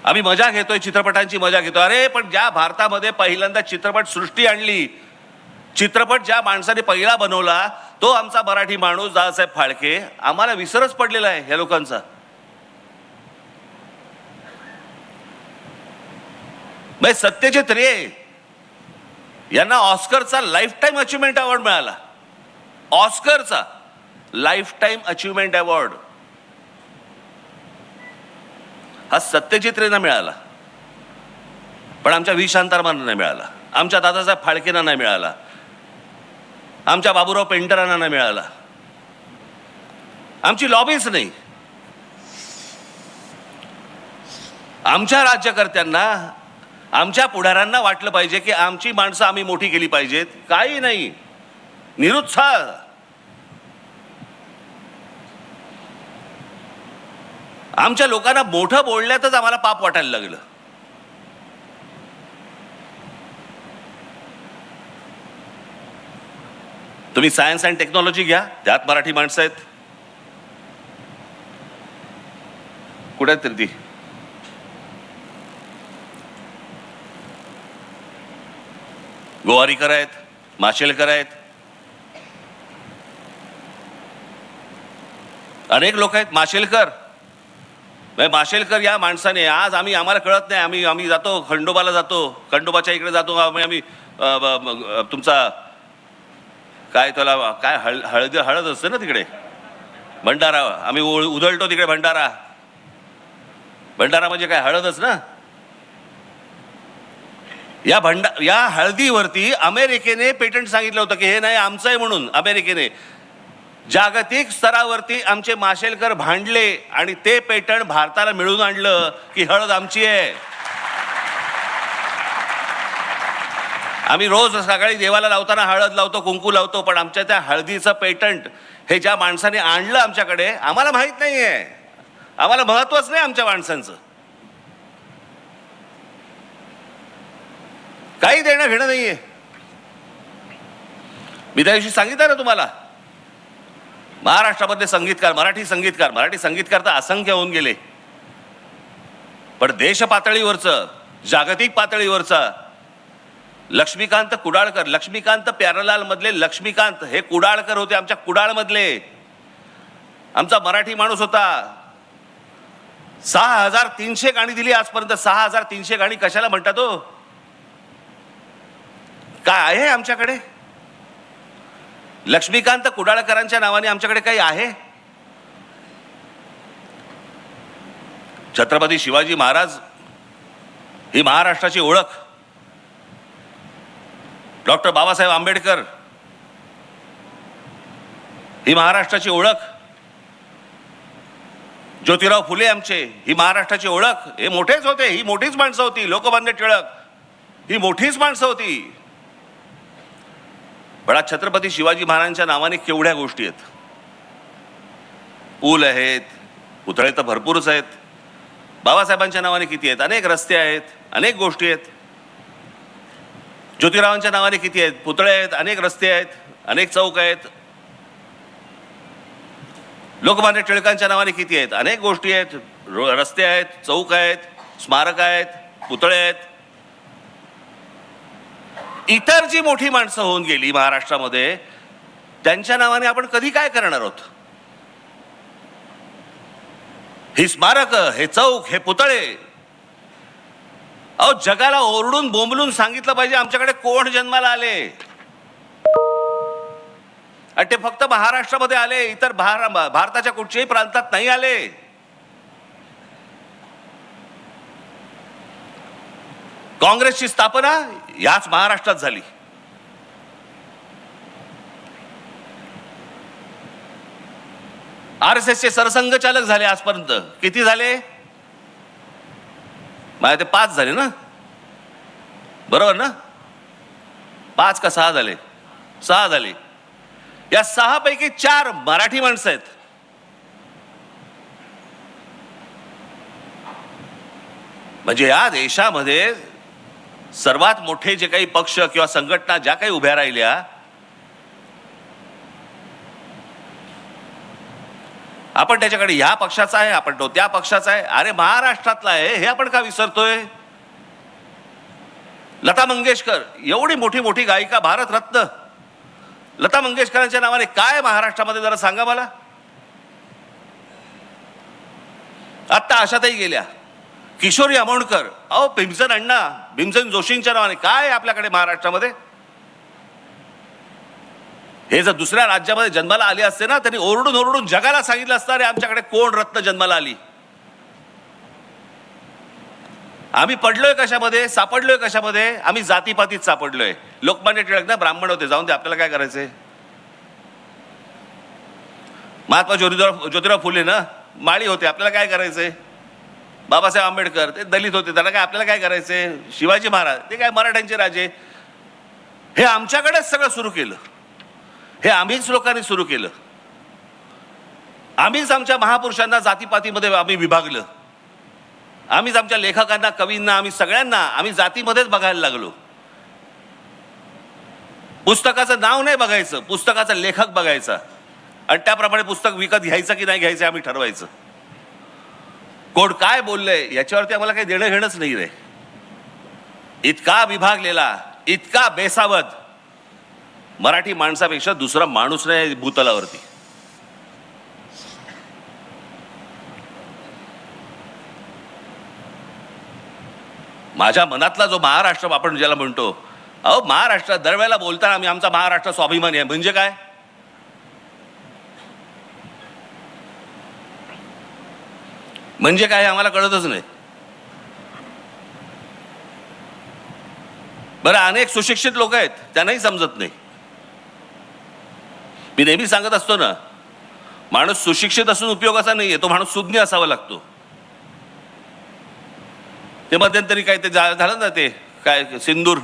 आम्ही मजा घेतोय, चित्रपटांची मजा घेतोय. अरे पण ज्या भारतामध्ये पहिल्यांदा चित्रपट सृष्टी आणली, चित्रपट ज्या माणसाने पहिला बनवला, तो आमचा मराठी माणूस दादासाहेब फाळके. आम्हाला विसरच पडलेला आहे ह्या लोकांचा. सत्यजित रे यांना ऑस्करचा लाईफ टाईम अचिव्हमेंट अवॉर्ड मिळाला. ऑस्करचा लाईफ टाईम अचिव्हमेंट अवॉर्ड हा सत्यजित रेंना मिळाला, पण आमच्या व्ही शांतारामांना नाही मिळाला, आमच्या दादासाहेब फाळकेंना नाही मिळाला, आमच्या बाबूराव पेंटरांना नाही मिळाला. आमची लॉबीच नाही. आमच्या राज्यकर्त्यांना, आमच्या पुढाऱ्यांना वाटलं पाहिजे की आमची माणसं आम्ही मोठी केली पाहिजेत. काही नाही, निरुत्साह. आमच्या लोकांना मोठं बोलण्यातच आम्हाला पाप वाटायला लागलं. तुम्ही सायन्स अँड टेक्नॉलॉजी घ्या, त्यात मराठी माणसं आहेत. कुठे आहेत ती? गोवारीकर आहेत, माशेलकर आहेत, अनेक लोक आहेत. माशेलकर या माणसाने आज आम्हाला कळत नाही, आम्ही जातो खंडोबाला, जातो खंडोबाच्या इकडे जातो, आम्ही तुमचा काय त्याला काय हळद असते ना तिकडे, भंडारा, आम्ही उधळतो तिकडे भंडारा. भंडारा म्हणजे काय, हळदच ना. या हळदीवरती अमेरिकेने पेटंट सांगितलं होतं की हे नाही आमचं आहे म्हणून. अमेरिकेने जागतिक स्तरावरती आमचे माशेलकर भांडले आणि ते पेटंट भारताला मिळवून आणलं की हळद आमची आहे. आम्ही रोज सकाळी देवाला लावताना हळद लावतो, कुंकू लावतो, पण आमच्या त्या हळदीचं पेटंट हे ज्या माणसाने आणलं आमच्याकडे, आम्हाला माहित नाहीये, आम्हाला महत्वच नाही आमच्या माणसांचं. काही देणं घेणं नाहीये. मी त्या दिवशी सांगितलं ना तुम्हाला, महाराष्ट्रामधले संगीतकार, मराठी संगीतकार तर असंख्य होऊन गेले, पण देश पातळीवरचं, जागतिक पातळीवरचं लक्ष्मीकांत कुडाळकर, लक्ष्मीकांत प्यारलाल मधले लक्ष्मीकांत हे कुडाळकर होते, आमच्या कुडाळ मधले. आमचा मराठी माणूस होता. 6300 गाणी दिली आजपर्यंत. 6300 गाणी कशाला म्हणतात हो? काय आहे आमच्याकडे? लक्ष्मीकांत कुडाळकरांच्या नावाने आमच्याकडे काही आहे? छत्रपती शिवाजी महाराज ही महाराष्ट्राची ओळख. डॉक्टर बाबासाहेब आंबेडकर ही महाराष्ट्राची ओळख. ज्योतिराव फुले आमचे ही महाराष्ट्राची ओळख. हे मोठेच होते, ही मोठीच माणसं होती. लोकमान्य टिळक ही मोठीच माणसं होती. पण आज छत्रपती शिवाजी महाराजांच्या नावाने केवढ्या गोष्टी आहेत. पूल आहेत, पुतळे तर भरपूरच आहेत. बाबासाहेबांच्या नावाने किती आहेत? अनेक रस्ते आहेत, अनेक गोष्टी आहेत. ज्योतिरावांच्या नावाने किती आहेत? पुतळे आहेत, अनेक रस्ते आहेत, अनेक चौक आहेत. लोकमान्य टिळकांच्या नावाने किती आहेत? अनेक गोष्टी आहेत, रस्ते आहेत, चौक आहेत, स्मारक आहेत, पुतळे आहेत. इतर जी मोठी माणसं होऊन गेली महाराष्ट्रामध्ये, त्यांच्या नावाने आपण कधी काय करणार आहोत? ही स्मारक, हे चौक, हे पुतळे, अहो, जगाला ओरडून बोंबलून सांगितलं पाहिजे आमच्याकडे कोण जन्माला आले. आणि ते फक्त महाराष्ट्रामध्ये आले, इतर भारताच्या कुठच्याही प्रांतात नाही आले. काँग्रेसची स्थापना याच महाराष्ट्रात झाली. RSSचे सरसंघचालक झाले आजपर्यंत. किती झाले? माझ्या ते 5 झाले ना, बरोबर ना? 5 का 6 झाले? 6 झाले. या 6 पैकी 4 मराठी माणसं आहेत. म्हणजे या देशामध्ये सर्वात मोठे जे काही पक्ष किंवा संघटना ज्या काही उभ्या राहिल्या, आपण त्याच्याकडे ह्या पक्षाचा आहे, आपण तो त्या पक्षाचा आहे. अरे महाराष्ट्रातला आहे हे आपण का विसरतोय? लता मंगेशकर एवढी मोठी मोठी गायिका, भारतरत्न लता मंगेशकरांच्या नावाने काय महाराष्ट्रामध्ये जरा सांगा मला. आत्ता आशाताई गेल्या, किशोरी आमोणकर, अहो भीमसेन अण्णा, भीमसेन जोशींच्या नावाने काय आपल्याकडे महाराष्ट्रामध्ये. हे जर दुसऱ्या राज्यामध्ये जन्माला आले असते ना, त्यांनी ओरडून ओरडून जगाला सांगितलं असतं, अरे आमच्याकडे कोण रत्न जन्माला आली. आम्ही पडलोय कशामध्ये, सापडलोय कशामध्ये? आम्ही जातीपातीत सापडलोय. लोकमान्य टिळक ना ब्राह्मण होते, जाऊन दे, आपल्याला काय करायचंय. महात्मा ज्योतिराव फुले ना माळी होते, आपल्याला काय करायचंय. बाबासाहेब आंबेडकर ते दलित होते, त्यांना काय आपल्याला काय करायचंय. शिवाजी महाराज ते काय मराठ्यांचे राजे. हे आमच्याकडेच सगळं सुरू केलं. हे आम्हीच लोकांनी सुरू केलं. आम्हीच आमच्या महापुरुषांना जातीपातीमध्ये आम्ही विभागलं. आम्हीच आमच्या लेखकांना, कवींना, आम्ही सगळ्यांना आम्ही जातीमध्येच बघायला लागलो. पुस्तकाचं नाव नाही बघायचं, पुस्तकाचा लेखक बघायचा आणि त्याप्रमाणे पुस्तक विकत घ्यायचं की नाही घ्यायचं आम्ही ठरवायचं. कोण काय बोललंय याच्यावरती आम्हाला काही देणं घेणंच नाही रे. इतका विभागलेला, इतका बेसावध मराठी माणसापेक्षा दुसरा माणूस नाही भूतलावरती. माझ्या मनातला जो महाराष्ट्र आपण ज्याला म्हणतो, अहो महाराष्ट्र दरवेळेला बोलताना आम्ही आमचा महाराष्ट्र स्वाभिमानी आहे म्हणजे काय. म्हणजे काय आम्हाला कळतच नाही. बरं, अनेक सुशिक्षित लोक आहेत, त्यांनाही समजत नाही. मी नेहमी सांगत असतो ना, माणूस सुशिक्षित असून उपयोगाचा नाहीये, तो माणूस सुज्ञ असावा लागतो. ते मध्यंतरी काय ते झालं ना, ते काय सिंदूर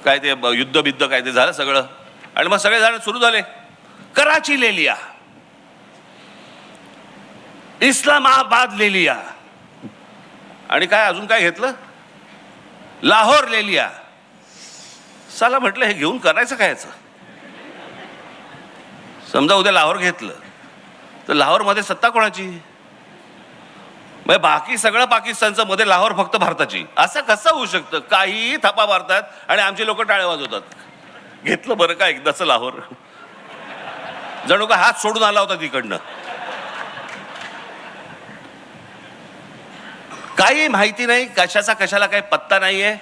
काय ते युद्ध बिद्ध काय ते झालं सगळं, आणि मग सगळे जण सुरू झाले, कराची ले लिया, इस्लामाबाद ले लिया, आणि काय अजून काय घेतलं, लाहोर ले लिया. साला म्हटलं हे घेऊन करायचं काय याचं. समजा उद्या लाहोर घेतलं तर लाहोरमध्ये सत्ता कोणाची. म्हणजे बाकी सगळं पाकिस्तानचं, मध्ये लाहोर फक्त भारताची. असं कसं होऊ शकतं. काहीही थापा मारतात आणि आमचे लोक टाळ्या वाजवतात. घेतलं बरं का एकदाच लाहोर, जणू का हात सोडून आला होता तिकडनं. काही माहिती नाही, कशाचा कशाला काही पत्ता नाहीये.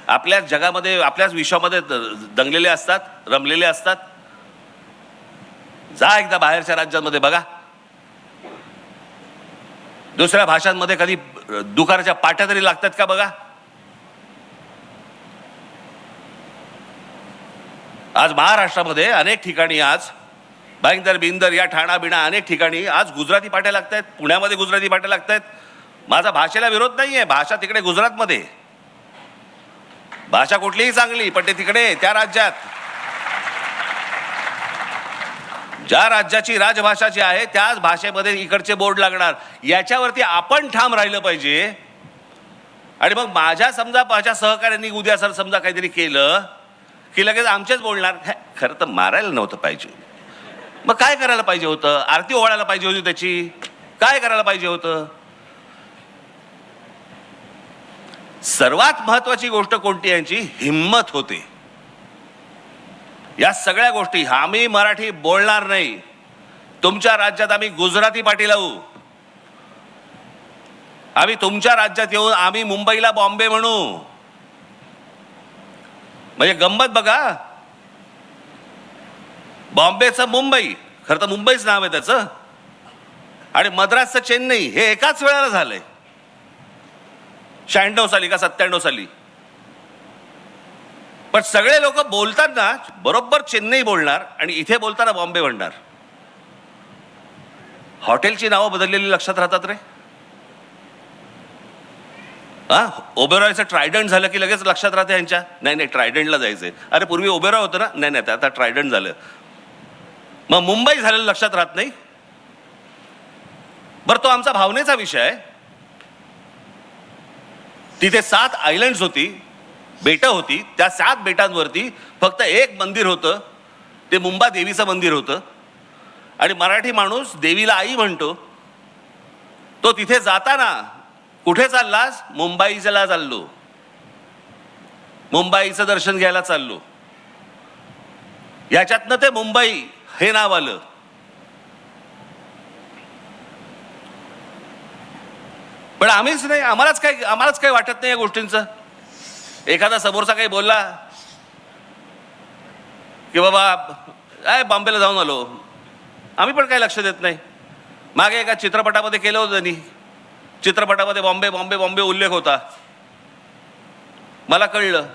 आपल्या जगामध्ये, आपल्याच विश्वामध्ये दंगलेले असतात, रमलेले असतात. जा एकदा बाहेरच्या राज्यांमध्ये बघा, दुसऱ्या भाषांमध्ये कधी दुकानाच्या पाट्या तरी लागतात का बघा. आज महाराष्ट्रामध्ये अनेक ठिकाणी, आज भाईंदर बिंदर या ठाणा बिणा अनेक ठिकाणी आज गुजराती पाट्या लागतात. पुण्यामध्ये गुजराती पाट्या लागतात. माझा भाषेला विरोध नाहीये, भाषा तिकडे गुजरातमध्ये, भाषा कुठलीही चांगली, पण ते तिकडे त्या राज्यात, ज्या राज्याची राजभाषा जी आहे त्याच भाषेमध्ये इकडचे बोर्ड लागणार. याच्यावरती आपण ठाम राहिलं पाहिजे. आणि मग माझ्या सहकाऱ्यांनी उद्या सर समजा काहीतरी केलं की लगेच आमचेच बोलणार. खरं तर मारायला नव्हतं पाहिजे. मग काय करायला पाहिजे होतं. आरती ओवाळायला पाहिजे होती त्याची. काय करायला पाहिजे होतं. सर्वात महत्वाची गोष्ट कोणती यांची हिम्मत होते. या सगळ्या गोष्टी आम्ही मराठी बोलणार नाही, तुमच्या राज्यात आम्ही गुजराती पाटी लावू. आम्ही तुमच्या राज्यात येऊन आम्ही मुंबईला बॉम्बे म्हणू, म्हणजे गंमत बघा. बॉम्बेचं मुंबई, खरं तर मुंबईच नाव आहे त्याचं, आणि मद्रासचं चेन्नई हे एकाच वेळेला झालंय. 96 साली का 97 साली. पण सगळे लोक बोलताना बरोबर चेन्नई बोलणार आणि इथे बोलताना बॉम्बे म्हणणार. हॉटेलची नावं बदललेली लक्षात राहतात रे. ओबेरॉयचं ट्रायडंट झालं की लगेच लक्षात राहते यांच्या, नाही नाही ट्रायडंटला जायचंय. अरे पूर्वी ओबेरॉय होतं ना, नाही नाही आता ट्रायडंट झालं. मग मुंबई झालेलं लक्षात राहत नाही. बरं, तो आमचा भावनेचा विषय आहे. तिथे 7 आयलंड्स होती, बेटं होती. त्या 7 बेटांवरती फक्त एक मंदिर होतं, ते मुंबा देवीचं मंदिर होतं. आणि मराठी माणूस देवीला आई म्हणतो. तो तिथे जाताना कुठे चाललास? मुंबईला चाललो, मुंबईचं दर्शन घ्यायला चाललो. याच्यातनं ते मुंबई हे नाव आलं. पण आम्हीच नाही, आम्हालाच काही वाटत नाही या गोष्टींचं. एखादा समोरचा काही बोलला की बाबा काय बॉम्बेला जाऊन आलो, आम्ही पण काही लक्ष देत नाही. मागे एका चित्रपटामध्ये केलं होतं त्यांनी, चित्रपटामध्ये बॉम्बे बॉम्बे बॉम्बे उल्लेख होता. मला कळलं,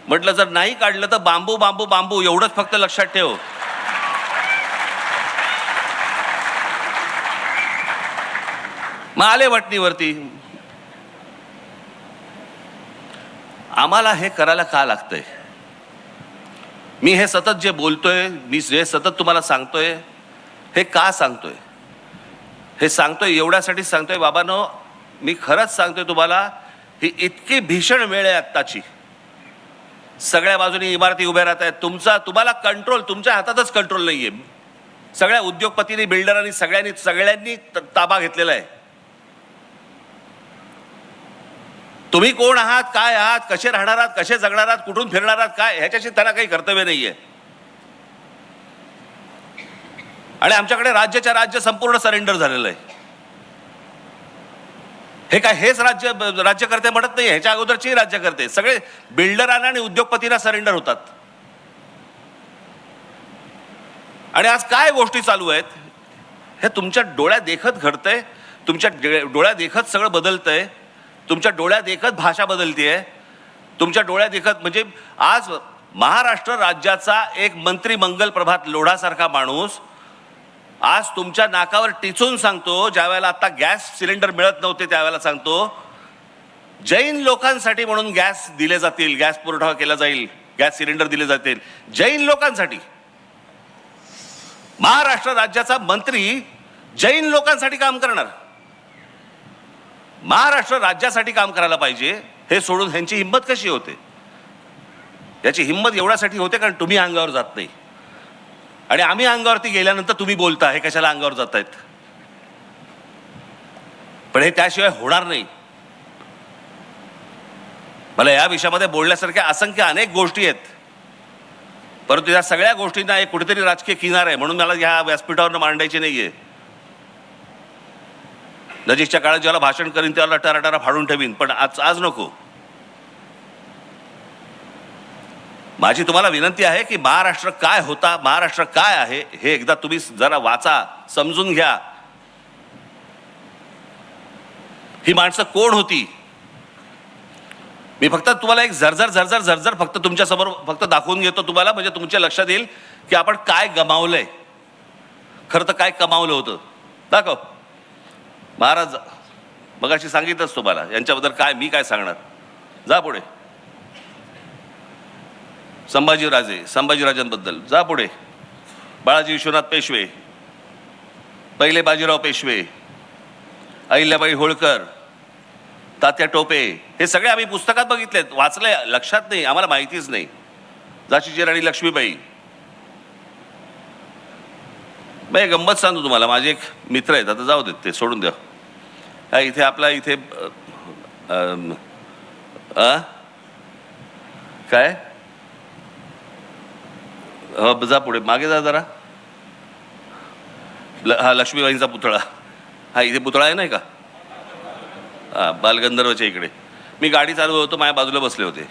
म्हटलं जर नाही काढलं तर बांबू बांबू बांबू एवढंच फक्त लक्षात ठेव. मग आले वटणीवरती. आम्हाला हे करायला का लागतंय? मी हे सतत जे बोलतोय, मी जे सतत तुम्हाला सांगतोय, हे का सांगतोय? हे सांगतोय एवढ्यासाठी सांगतोय बाबांनो, मी खरंच सांगतोय तुम्हाला, ही इतकी भीषण वेळ आहे आत्ताची. सगळ्या बाजूनी इमारती उभ्या राहत आहेत. तुम्हाला कंट्रोल तुमच्या हातातच कंट्रोल नाहीये. सगळ्या उद्योगपतींनी, बिल्डरांनी, सगळ्यांनी ताबा घेतलेला आहे. तुम्ही कोण आहात, काय आहात, कसे राहणार आहात, कसे जगणार आहात, कुठून फिरणार आहात, काय, ह्याच्याशी त्यांना काही कर्तव्य नाहीये. आणि आमच्याकडे राज्याच्या राज्य संपूर्ण सरेंडर झालेलं आहे. हे काय हेच राज्यकर्ते म्हणत नाही, ह्याच्या अगोदरची राज्यकर्ते सगळे बिल्डरांना आणि उद्योगपतींना सरेंडर होतात. आणि आज काय गोष्टी चालू आहेत हे तुमच्या डोळ्यात देखत घडतंय. तुमच्या डोळ्यात देखत सगळं बदलतंय. तुमच्या डोळ्यात देखत भाषा बदलतीये. तुमच्या डोळ्यात देखत, म्हणजे आज महाराष्ट्र राज्याचा एक मंत्री मंगल प्रभात लोढासारखा माणूस आज तुमच्या नाकावर टिचून सांगतो, ज्या वेळेला आता गॅस सिलेंडर मिळत नव्हते त्यावेळेला सांगतो, जैन लोकांसाठी म्हणून गॅस दिले जातील, गॅस पुरवठा केला जाईल, गॅस सिलेंडर दिले जातील जैन लोकांसाठी. महाराष्ट्र राज्याचा मंत्री जैन लोकांसाठी काम करणार. महाराष्ट्र राज्यासाठी काम करायला पाहिजे हे सोडून ह्यांची हिंमत कशी होते? याची हिंमत एवढ्यासाठी होते कारण तुम्ही अंगावर जात नाही. आणि आम्ही अंगावरती गेल्यानंतर तुम्ही बोलता हे कशाला अंगावर जात आहेत. पण हे त्याशिवाय होणार नाही. मला या विषयामध्ये बोलण्यासारख्या असंख्य अनेक गोष्टी आहेत, परंतु या सगळ्या गोष्टींना एक कुठेतरी राजकीय किनार आहे म्हणून मला ह्या व्यासपीठावर मांडायची नाहीये. नजीकच्या काळात ज्याला भाषण करीन त्याला टराटरा फाडून ठेवीन, पण आज नको. माझी तुम्हाला विनंती आहे की महाराष्ट्र काय होता, महाराष्ट्र काय आहे हे एकदा तुम्ही जरा वाचा, समजून घ्या. ही माणसं कोण होती? मी फक्त तुम्हाला एक झरझर फक्त तुमच्या समोर फक्त दाखवून घेतो तुम्हाला, म्हणजे तुमच्या लक्षात येईल की आपण काय गमावलंय, खरं तर काय कमावलं होतं. दाखव. महाराज मगाशी सांगितलंच तुम्हाला यांच्याबद्दल काय, मी काय सांगणार. जा पुढे. संभाजीराजांबद्दल जा पुढे. बाळाजी विश्वनाथ पेशवे, पहिले बाजीराव पेशवे, अहिल्याबाई होळकर, तात्या टोपे, हे सगळे आम्ही पुस्तकात बघितलेत, वाचले, लक्षात नाही, आम्हाला माहितीच नाही. झाशीची राणी लक्ष्मीबाई. मी गंमत सांगतो तुम्हाला, माझे एक मित्र आहेत, आता जाऊ देत ते, सोडून द्या. इथे आपला इथे काय जा पुढे, मागे जा जरा. हा लक्ष्मीबाईंचा पुतळा, हा इथे पुतळा आहे नाही का, बालगंधर्वच्या इकडे. मी गाडी चालवत होतो, माझ्या बाजूला बसले होते.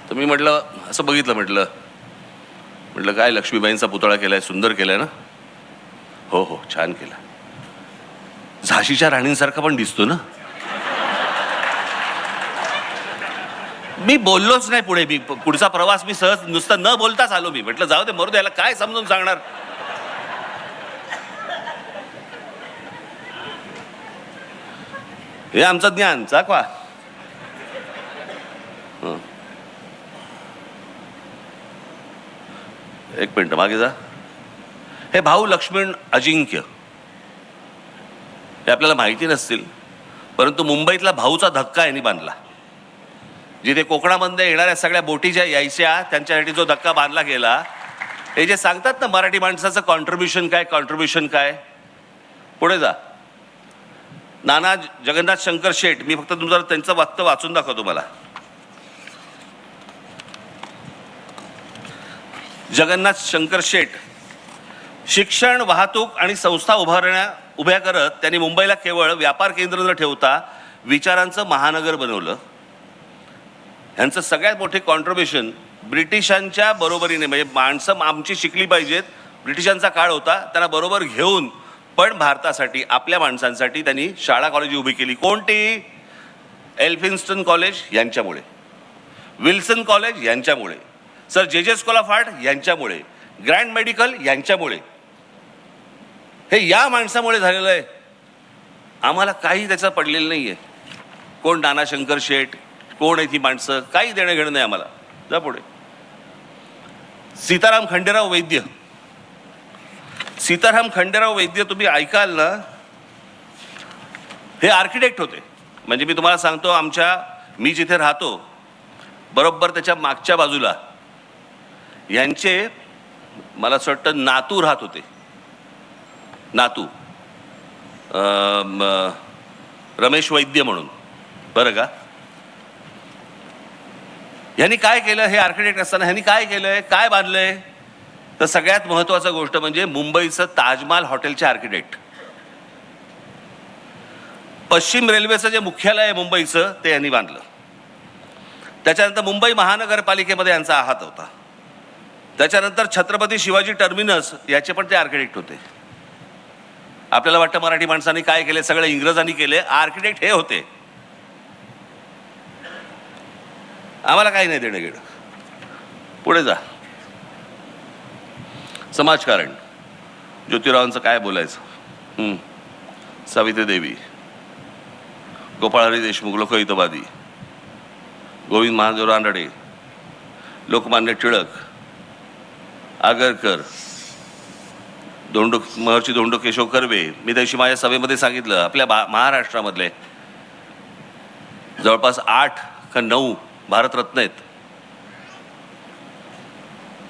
तर मी म्हटलं, असं बघितलं, म्हटलं काय लक्ष्मीबाईंचा पुतळा केलाय, सुंदर केलाय ना? हो हो, छान केला. झाशीच्या राणींसारखा पण दिसतो ना? मी बोललोच नाही पुढे. मी पुढचा प्रवास मी सहज नुसतं न बोलताच आलो. मी म्हटलं जाऊ दे, मरू द्यायला काय समजून सांगणार. हे आमचं ज्ञान चाकवा. एक मिनिट मागे जा. हे भाऊ लक्ष्मण अजिंक्य हे आपल्याला माहिती नसतील, परंतु मुंबईतला भाऊचा धक्का यांनी बांधला. जिथे कोकणामध्ये येणाऱ्या सगळ्या बोटी ज्या यायच्या त्यांच्यासाठी जो धक्का बांधला गेला. हे जे सांगतात ना मराठी माणसाचं कॉन्ट्रीब्युशन काय, पुढे जा. नाना जगन्नाथ शंकर शेठ, मी फक्त तुमचं त्यांचं वक्तव्य वाचून दाखवतो मला. जगन्नाथ शंकर शेठ, शिक्षण, वाहतूक आणि संस्था उभ्या करत त्यांनी मुंबईला केवळ व्यापार केंद्र न ठेवता विचारांचं महानगर बनवलं. ह्यांचं सगळ्यात मोठे कॉन्ट्रीब्युशन ब्रिटिशांच्या बरोबरीने, म्हणजे माणसं आमची शिकली पाहिजेत, ब्रिटिशांचा काळ होता, त्यांना बरोबर घेऊन पण भारतासाठी आपल्या माणसांसाठी त्यांनी शाळा कॉलेज उभी केली. कोणती? एल्फिन्स्टन कॉलेज यांच्यामुळे, विल्सन कॉलेज यांच्यामुळे, सर जे स्कूल ऑफ आर्ट यांच्यामुळे, ग्रँड मेडिकल यांच्यामुळे. हे या माणसामुळे झालेलं आहे. आम्हाला काही त्याचं पडलेलं नाही आहे. कोण नाना शंकर शेठ, कोण आहे ती माणसं, काही देणं घेणं नाही आम्हाला. जा पुढे. सीताराम खंडेराव वैद्य तुम्ही ऐकाल ना, हे आर्किटेक्ट होते. म्हणजे मी तुम्हाला सांगतो, मी जिथे राहतो बरोबर त्याच्या मागच्या बाजूला यांचे मला असं वाटतं नातू राहत होते. रमेश वैद्य म्हणून, बरं का. ह्यांनी काय केलं, हे आर्किटेक्ट असताना ह्यांनी काय केलंय, काय बांधलंय, तर सगळ्यात महत्वाचं गोष्ट म्हणजे मुंबईचं ताजमहाल हॉटेलचे आर्किटेक्ट. पश्चिम रेल्वेचं जे मुख्यालय आहे मुंबईचं, ते यांनी बांधलं. त्याच्यानंतर मुंबई महानगरपालिकेमध्ये यांचा हात होता. त्याच्यानंतर छत्रपती शिवाजी टर्मिनस याचे पण ते आर्किटेक्ट होते. आपल्याला वाटतं मराठी माणसांनी काय केले, सगळे इंग्रजांनी केले. आर्किटेक्ट हे होते. आम्हाला काही नाही देणं घेणं. पुढे जा. समाजकारण, ज्योतिरावांचं काय बोलायचं. सावित्री देवी, गोपाळहरी देशमुख लोकहितवादी, गोविंद महादेव रानडे, लोकमान्य टिळक, आगरकर, महर्षी धोंडो केशव कर्वे. मी त्याविषयी माझ्या सभेमध्ये सांगितलं, आपल्या महाराष्ट्रामधले जवळपास 8 का 9 भारतरत्न आहेत.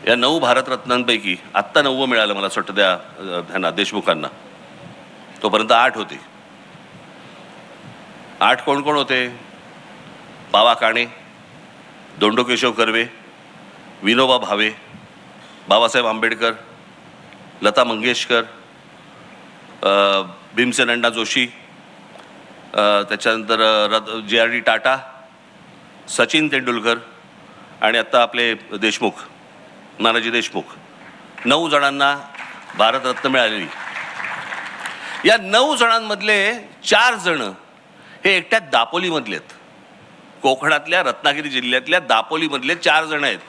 या 9 भारतरत्नांपैकी आत्ता 9वं मिळालं मला असं वाटतं ह्यांना देशमुखांना. तोपर्यंत 8 होते. 8 कोण कोण होते? बावा काणे, धोंडो केशव कर्वे, विनोबा भावे, बाबासाहेब आंबेडकर, लता मंगेशकर, भीमसेन अण्णा जोशी, त्याच्यानंतर JRD टाटा, सचिन तेंडुलकर आणि आत्ता आपले देशमुख, नानाजी देशमुख. 9 जणांना भारतरत्न मिळालेली. या 9 जणांमधले 4 जण हे एकट्या दापोलीमधले आहेत. कोकणातल्या रत्नागिरी जिल्ह्यातल्या दापोलीमधले 4 जण आहेत.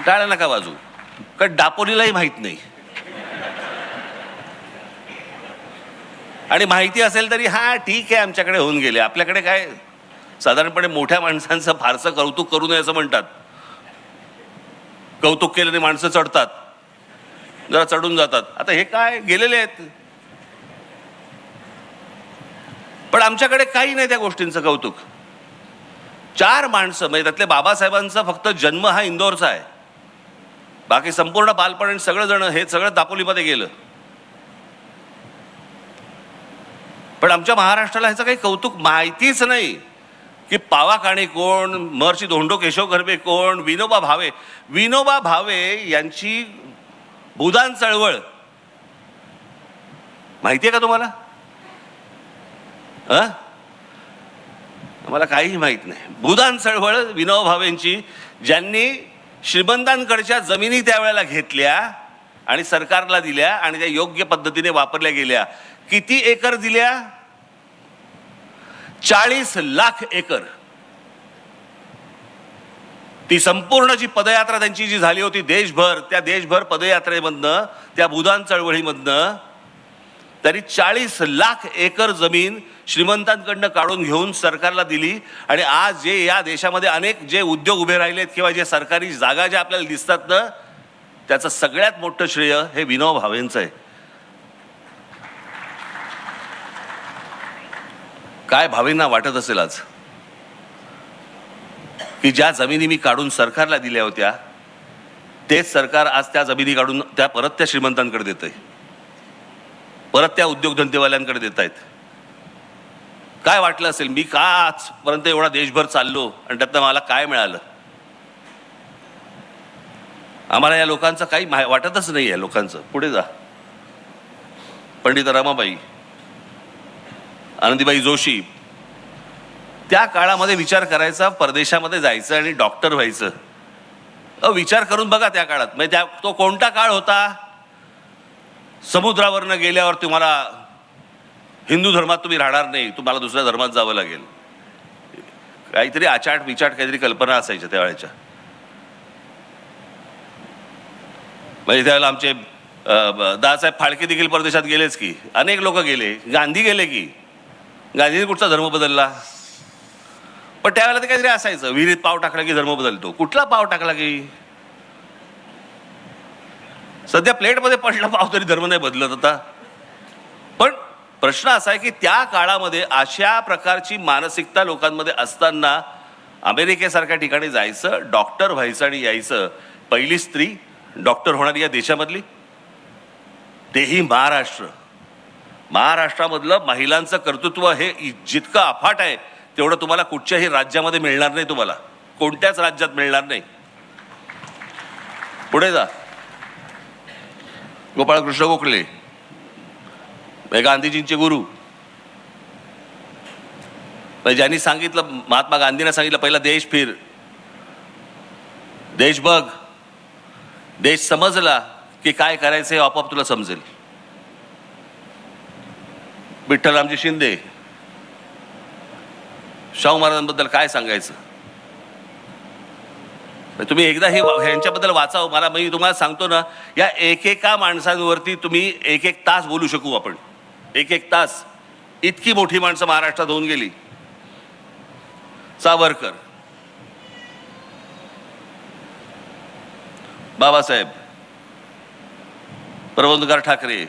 टाळ्या नका बाजू, कारण दापोलीलाही माहीत नाही. आणि माहिती असेल तरी हा ठीक आहे, आमच्याकडे होऊन गेले. आपल्याकडे काय, साधारणपणे मोठ्या माणसांचं फारसं कौतुक करू नये असं म्हणतात. कौतुक केल्याने माणसं चढतात, जरा चढून जातात. आता हे काय गेलेले आहेत. पण आमच्याकडे काही नाही त्या गोष्टींचं कौतुक. 4 माणसं, म्हणजे त्यातले बाबासाहेबांचा फक्त जन्म हा इंदोरचा आहे. बाकी संपूर्ण बालपण सगळं जण हे सगळं दापोलीमध्ये गेलं. पण आमच्या महाराष्ट्राला ह्याचं काही कौतुक माहितीच नाही की पावा काणे कोण, महर्षी धोंडो केशव कर्वे कोण, विनोबा भावे यांची भूदान चळवळ माहिती आहे का तुम्हाला? मला काही माहीत नाही. भूदान चळवळ विनोबा भावेंची, ज्यांनी श्रीमंतांकडच्या जमिनी त्यावेळेला घेतल्या आणि सरकारला दिल्या आणि त्या योग्य पद्धतीने वापरल्या गेल्या. किती एकर दिल्या? 40 लाख एकर. ती संपूर्ण जी पदयात्रा त्यांची जी झाली होती देशभर, त्या देशभर पदयात्रेमधनं, त्या भूदान चळवळीमधनं तरी 40 लाख एकर जमीन श्रीमंतांकडनं काढून घेऊन सरकारला दिली. आणि आज जे या देशामध्ये अनेक जे उद्योग उभे राहिलेत किंवा जे सरकारी जागा ज्या आपल्याला दिसतात ना, त्याचं सगळ्यात मोठं श्रेय हे विनोबा भावेंचं आहे. काय भावेंना वाटत असेल आज की ज्या जमिनी मी काढून सरकारला दिल्या होत्या, तेच सरकार आज त्या जमिनी काढून त्या परत त्या श्रीमंतांकडे देतंय, परत त्या उद्योगधंदेवाल्यांकडे देत आहेत. काय वाटलं असेल मी का आजपर्यंत एवढा देशभर चाललो आणि त्यातनं मला काय मिळालं? आम्हाला या लोकांचं काही वाटतच नाही आहे. लोकांचं पुढे जा. पंडित रमाबाई, आनंदीबाई जोशी, त्या काळामध्ये विचार करायचा, परदेशामध्ये जायचं आणि डॉक्टर व्हायचं. विचार करून बघा त्या काळात, म्हणजे तो कोणता काळ होता? समुद्रावरनं गेल्यावर तुम्हाला हिंदू धर्मात तुम्ही राहणार नाही, तुम्हाला दुसऱ्या धर्मात जावं लागेल. काहीतरी आचाट विचाट काहीतरी कल्पना असायच्या त्यावेळेच्या. म्हणजे त्यावेळेला आमचे दादासाहेब फाळके देखील परदेशात गेलेच की, अनेक लोक गेले. गांधी गेले की, गांधीने कुठचा धर्म बदलला? पण त्यावेळेला ते काहीतरी असायचं, विहिरीत पाव टाकला की धर्म बदलतो. कुठला पाव टाकला की? सध्या प्लेटमध्ये पडला पाव तरी धर्म नाही बदलत होता. पण प्रश्न असा आहे की त्या काळामध्ये अशा प्रकारची मानसिकता लोकांमध्ये असताना अमेरिकेसारख्या ठिकाणी जायचं, डॉक्टर व्हायचं आणि यायचं. पहिली स्त्री डॉक्टर होणारी या देशामधली, तेही महाराष्ट्रामधलं महिलांचं कर्तृत्व हे जितकं अफाट आहे तेवढं तुम्हाला कुठच्याही राज्यामध्ये मिळणार नाही. तुम्हाला कोणत्याच राज्यात मिळणार नाही. पुढे जा. गोपाळकृष्ण गोखले, गांधीजींचे गुरु, ज्यांनी सांगितलं, महात्मा गांधींना सांगितलं, पहिला देश फिर, देश बघ, देश समजला की काय करायचं हे आपोआप तुला समजेल. विठ्ठलरामजी शिंदे, शाहू महाराजांबद्दल काय सांगायचं? तुम्ही एकदा हे ह्यांच्याबद्दल वाचावं. मला मी तुम्हाला सांगतो ना, या एकेका माणसांवरती तुम्ही एक एक तास बोलू शकू आपण. एक एक तास. इतकी मोठी माणसं महाराष्ट्रात होऊन गेली. सावरकर, बाबासाहेब, प्रबोधनकार ठाकरे,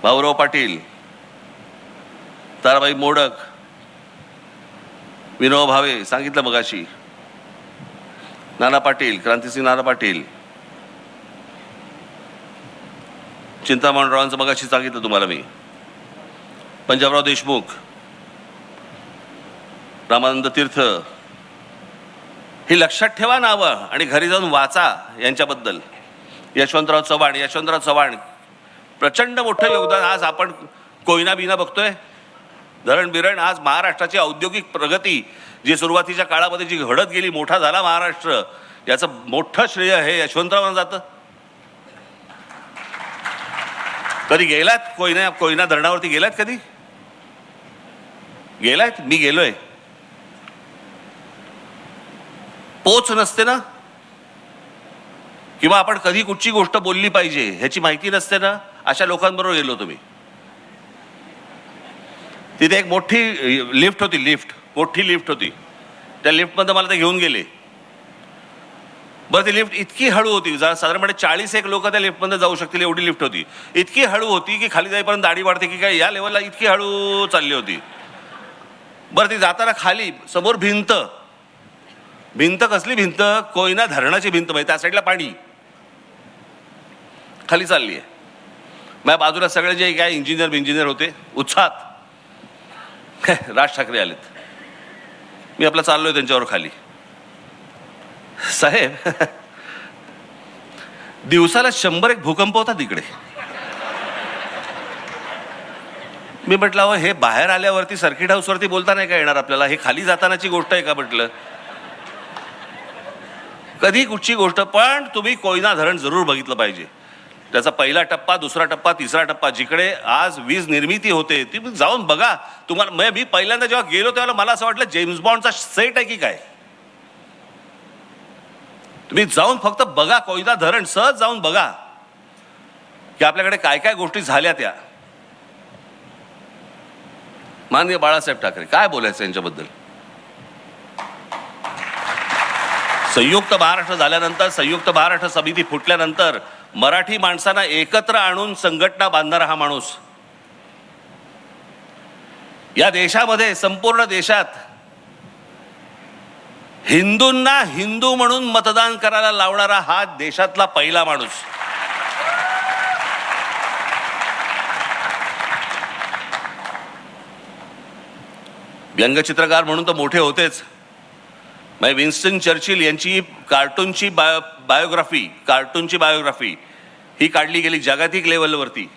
भाऊराव पाटील, ताराबाई मोडक, विनोबा भावे सांगितलं मगाशी, नाना पाटील, क्रांतिसिंह नाना पाटील, चिंतामणरावांचं मगाशी सांगितलं तुम्हाला मी, पंजाबराव देशमुख, रामानंद तीर्थ. ही लक्षात ठेवा नावं आणि घरी जाऊन वाचा यांच्याबद्दल. यशवंतराव चव्हाण प्रचंड मोठं योगदान. आज आपण कोयना बिना बघतोय, धरण बिरण. आज महाराष्ट्राची औद्योगिक प्रगती जी सुरुवातीच्या काळामध्ये जी घडत गेली, मोठा झाला महाराष्ट्र, याचं मोठं श्रेय हे यशवंतरावांना जातं. कधी गेलात कोयना धरणावरती गेलात? कधी गेलात? मी गेलोय. पोच नसते ना, किंवा आपण कधी कुठची गोष्ट बोलली पाहिजे ह्याची माहिती नसते ना, अशा लोकांबरोबर गेलो तुम्ही. तिथे एक मोठी लिफ्ट होती. त्या लिफ्टमध्ये मला ते घेऊन गेले. बरं, ती लिफ्ट इतकी हळू होती, साधारणपणे 40 लोक त्या लिफ्टमध्ये जाऊ शकतील एवढी लिफ्ट होती. इतकी हळू होती की खाली जाईपर्यंत दाढी वाढते की काय, या लेवलला इतकी हळू चालली होती. बरं, ती जाताना खाली समोर भिंत कसली भिंत? कोयना धरणाची भिंत. म्हणजे त्या साईडला पाणी, खाली चालली आहे. माझ्या बाजूला सगळे जे काय इंजिनियर होते उत्साहात. राज ठाकरे आलेत. मी आपला चाललोय त्यांच्यावर खाली. साहेब, दिवसाला 100 भूकंप होतात इकडे. मी म्हटलं अहो हे बाहेर आल्यावरती सर्किट हाऊसवरती बोलता नाही का येणार आपल्याला, हे खाली जातानाची गोष्ट आहे का म्हटलं. कधी कुठची गोष्ट, पण तुम्ही कोयना धरण जरूर बघितलं पाहिजे. त्याचा पहिला टप्पा, दुसरा टप्पा, तिसरा टप्पा, जिकडे आज वीज निर्मिती होते ती जाऊन बघा. तुम्हाला मी पहिल्यांदा जेव्हा गेलो तेव्हा मला असं वाटलं जेम्स बॉन्डचा सेट आहे की काय. तुम्ही जाऊन फक्त बघा, कोयना धरण सहज जाऊन बघा की आपल्याकडे काय काय गोष्टी झाल्या त्या. माननीय बाळासाहेब ठाकरे, काय बोलायचं यांच्याबद्दल. संयुक्त महाराष्ट्र झाल्यानंतर, संयुक्त महाराष्ट्र समिती फुटल्यानंतर मराठी माणसांना एकत्र आणून संघटना बांधणारा हा माणूस, या देशामध्ये, संपूर्ण देशात हिंदूंना हिंदू म्हणून मतदान करायला लावणारा हा देशातला पहिला माणूस. व्यंगचित्रकार म्हणून तर मोठे होतेच. विन्स्टन चर्चिल यांची कार्टूनची बायोग्राफी ही काढली गेली जागतिक लेवलवरती.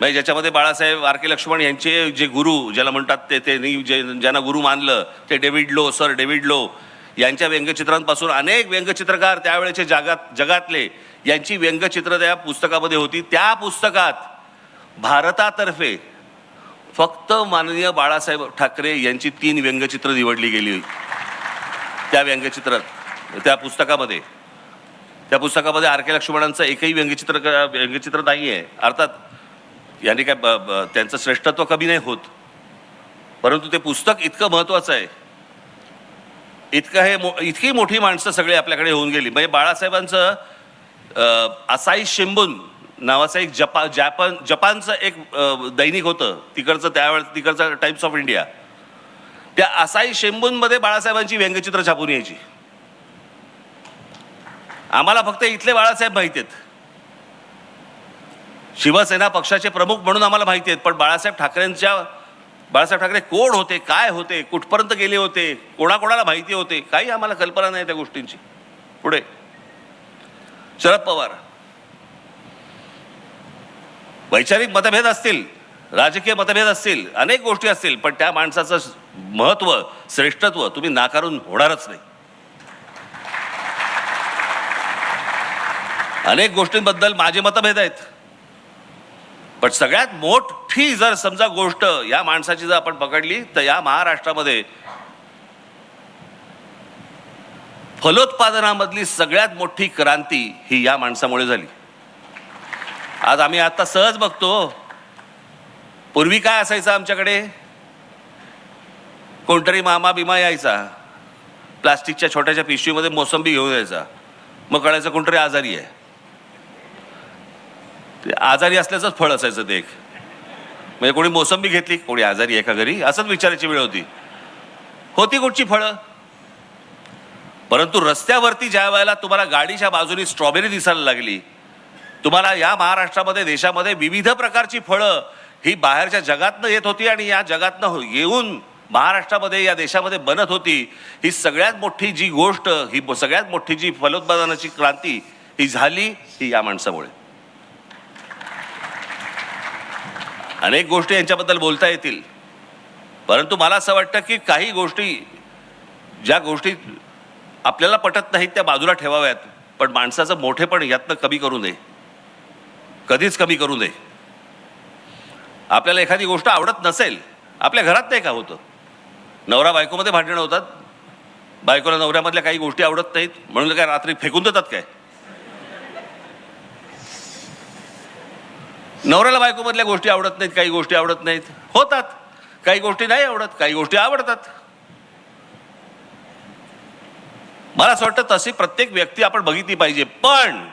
ज्याच्यामध्ये बाळासाहेब आर के लक्ष्मण यांचे जे गुरु ज्याला म्हणतात ते ज्यांना गुरु मानलं ते सर डेव्हिड लो यांच्या व्यंगचित्रांपासून अनेक व्यंगचित्रकार त्यावेळेचे जगातले यांची व्यंगचित्र त्या पुस्तकामध्ये होती. त्या पुस्तकात भारतातर्फे फक्त माननीय बाळासाहेब ठाकरे यांची 3 व्यंगचित्र निवडली गेली त्या पुस्तकामध्ये आर के लक्ष्मणांचं एकही व्यंगचित्र नाही आहे. अर्थात यांनी काय त्यांचं श्रेष्ठत्व कमी नाही होत, परंतु ते पुस्तक इतकं महत्वाचं आहे, इतकी मोठी माणसं सगळे आपल्याकडे होऊन गेली. बाळासाहेबांचं असाई शिंबून नावाचं एक जपानचं एक दैनिक होतं तिकडचं टाइम्स ऑफ इंडिया. त्या असाई शिंबूनमध्ये बाळासाहेबांची व्यंगचित्र छापून यायची. आम्हाला फक्त इथले बाळासाहेब माहिती आहेत, शिवसेना पक्षाचे प्रमुख म्हणून आम्हाला माहिती आहेत, पण बाळासाहेब ठाकरे कोण होते, काय होते, कुठपर्यंत गेले होते, कोणाकोणाला माहिती होते, काही आम्हाला कल्पना नाही त्या गोष्टींची. पुढे शरद पवार, वैचारिक मतभेद असतील, राजकीय मतभेद असतील, अनेक गोष्टी असतील, पण त्या माणसाचं महत्व, श्रेष्ठत्व तुम्ही नाकारून होणारच नाही. अनेक गोष्टींबद्दल माझे मतभेद आहेत, पण सगळ्यात मोठी जर समजा गोष्ट या माणसाची जर आपण पकडली तर या महाराष्ट्रामध्ये फलोत्पादनामधली सगळ्यात मोठी क्रांती ही या माणसामुळे झाली. आज आम्ही आता सहज बघतो, पूर्वी काय असायचं आमच्याकडे, कोणतरी मामा बिमा यायचा, प्लास्टिकच्या छोट्याच्या पिशवीमध्ये मोसंबी घेऊन यायचा, मग कळायचं कोणतरी आजारी आहे. ते आजारी असल्याचंच फळ असायचं ते एक, म्हणजे कोणी मोसंबी घेतली, कोणी आजारी आहे का घरी, असंच विचारायची वेळ होती कुठची फळं. परंतु रस्त्यावरती ज्या वेळेला तुम्हाला गाडीच्या बाजूनी स्ट्रॉबेरी दिसायला लागली, तुम्हाला या महाराष्ट्रामध्ये, देशामध्ये विविध प्रकारची फळं ही बाहेरच्या जगातनं येत होती आणि या जगातनं येऊन महाराष्ट्रामध्ये, या देशामध्ये बनत होती. ही सगळ्यात मोठी जी गोष्ट, ही सगळ्यात मोठी जी फलोत्पादनाची क्रांती ही झाली, ही या माणसामुळे. अनेक गोष्टी यांच्याबद्दल बोलता येतील, परंतु मला असं वाटतं की काही गोष्टी, ज्या गोष्टी आपल्याला पटत नाहीत त्या बाजूला ठेवाव्यात, पण माणसाचं मोठेपण यातनं कमी करू नये, कधीच कमी करू नये. आपल्याला एखादी गोष्ट आवडत नसेल, आपल्या घरात नाही का होतं, नवरा बायकोमध्ये भांडणं होतात, बायकोला नवऱ्यामधल्या काही गोष्टी आवडत नाहीत म्हणून काय रात्री फेकून देतात काय, नवऱ्याला बायकोमधल्या गोष्टी आवडत नाहीत, काही गोष्टी आवडत नाहीत, होतात, काही गोष्टी नाही आवडत, काही गोष्टी आवडतात. मला असं वाटतं तशी प्रत्येक व्यक्ती आपण बघितली पाहिजे, पण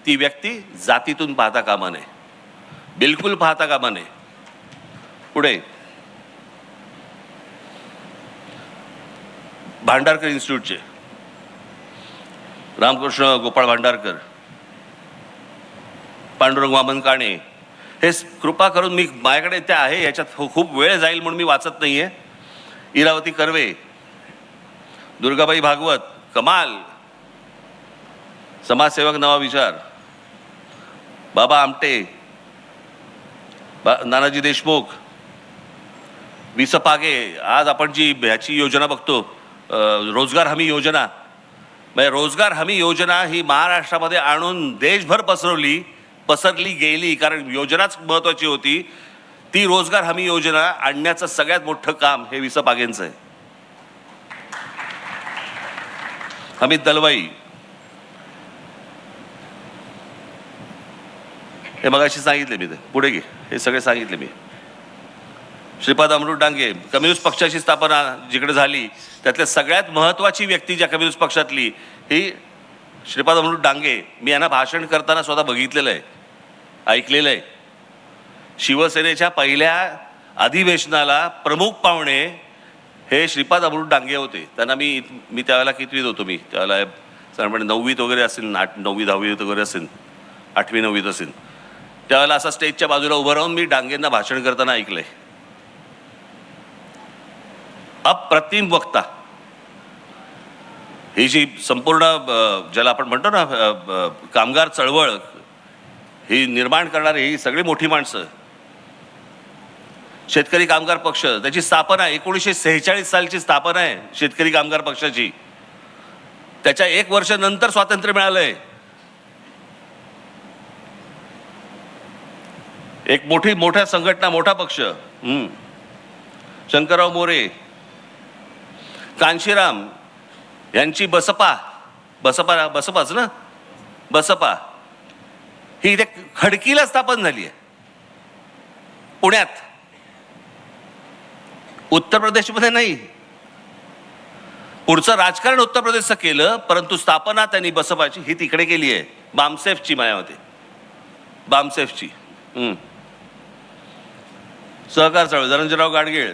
ती व्यक्ती जातीतून पाहता कामा नये, बिलकुल पाहता कामा नये. पुढे भांडारकर इन्स्टिट्यूटचे रामकृष्ण गोपाळ भांडारकर, पांडुरंग वामन काणे, हे कृपा करून, मी माझ्याकडे ते आहे, याच्यात खूप वेळ जाईल म्हणून मी वाचत नाहीये. इरावती कर्वे, दुर्गाबाई भागवत, कमाल समाजसेवक, नवा विचार, बाबा आमटे, नानाजी देशमुख, वि स पागे. आज आपण जी ह्याची योजना बघतो, रोजगार हमी योजना, म्हणजे रोजगार हमी योजना ही महाराष्ट्रामध्ये आणून देशभर पसरली गेली, कारण योजनाच महत्त्वाची होती. ती रोजगार हमी योजना आणण्याचं सगळ्यात मोठं काम हे वि स पागेंचं आहे. अमित दलवाई, हे मगाशी सांगितले मी, ते पुढे घे, हे सगळे सांगितले मी. श्रीपाद अमृत डांगे, कम्युनिस्ट पक्षाची स्थापना जिकडे झाली त्यातल्या सगळ्यात महत्त्वाची व्यक्ती ज्या कम्युनिस्ट पक्षातली ही श्रीपाद अमृत डांगे. मी यांना भाषण करताना स्वतः बघितलेलं आहे, ऐकलेलं आहे. शिवसेनेच्या पहिल्या अधिवेशनाला प्रमुख पाहुणे हे श्रीपाद अमृत डांगे होते. त्यांना मी त्यावेळेला कितवीत होतो, मी त्यावेळेला साधारणपणे 9वीत वगैरे असेल, 9वी 10वीत वगैरे असेल, 8वी 9वीत असेल. त्यावेळेला असं स्टेजच्या बाजूला उभं राहून मी डांगेंना भाषण करताना ऐकलंय. अप्रतिम वक्ता. ही जी संपूर्ण ज्याला आपण म्हणतो ना कामगार चळवळ ही निर्माण करणारी ही सगळी मोठी माणसं. शेतकरी कामगार पक्ष, त्याची स्थापना 1946 सालची स्थापना आहे शेतकरी कामगार पक्षाची. त्याच्या 1 वर्ष नंतर स्वातंत्र्य मिळालंय. एक मोठ्या संघटना, मोठा पक्ष. शंकरराव मोरे, कांशीराम यांची बसपाच ना, बसपा ही इथे खडकीला स्थापन झाली आहे, पुण्यात, उत्तर प्रदेशमध्ये नाही. पुढचं राजकारण उत्तर प्रदेशचं केलं, परंतु स्थापना त्यांनी बसपाची ही तिकडे केली आहे, बामसेफची. मायामध्ये बामसेफची. सहकार चळवळ, धनंजयराव गाडगीळ,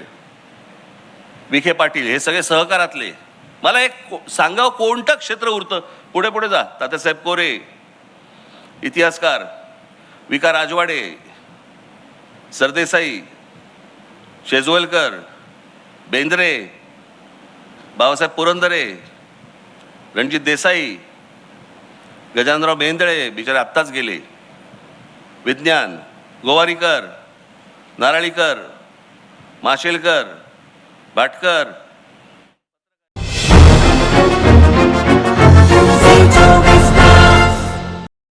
विखे पाटील, हे सगळे सहकारातले. मला एक सांगावं कोणतं क्षेत्र उरतं. पुढे जा. तात्यासाहेब कोरे, इतिहासकार, विका राजवाडे, सरदेसाई, शेजवलकर, बेंद्रे, बाबासाहेब पुरंदरे, रणजित देसाई, गजाननराव मेहेंदळे, बिचारे आत्ताच गेले, विज्ञान, गोवारीकर, नाराळीकर, माशेलकर, भाटकर,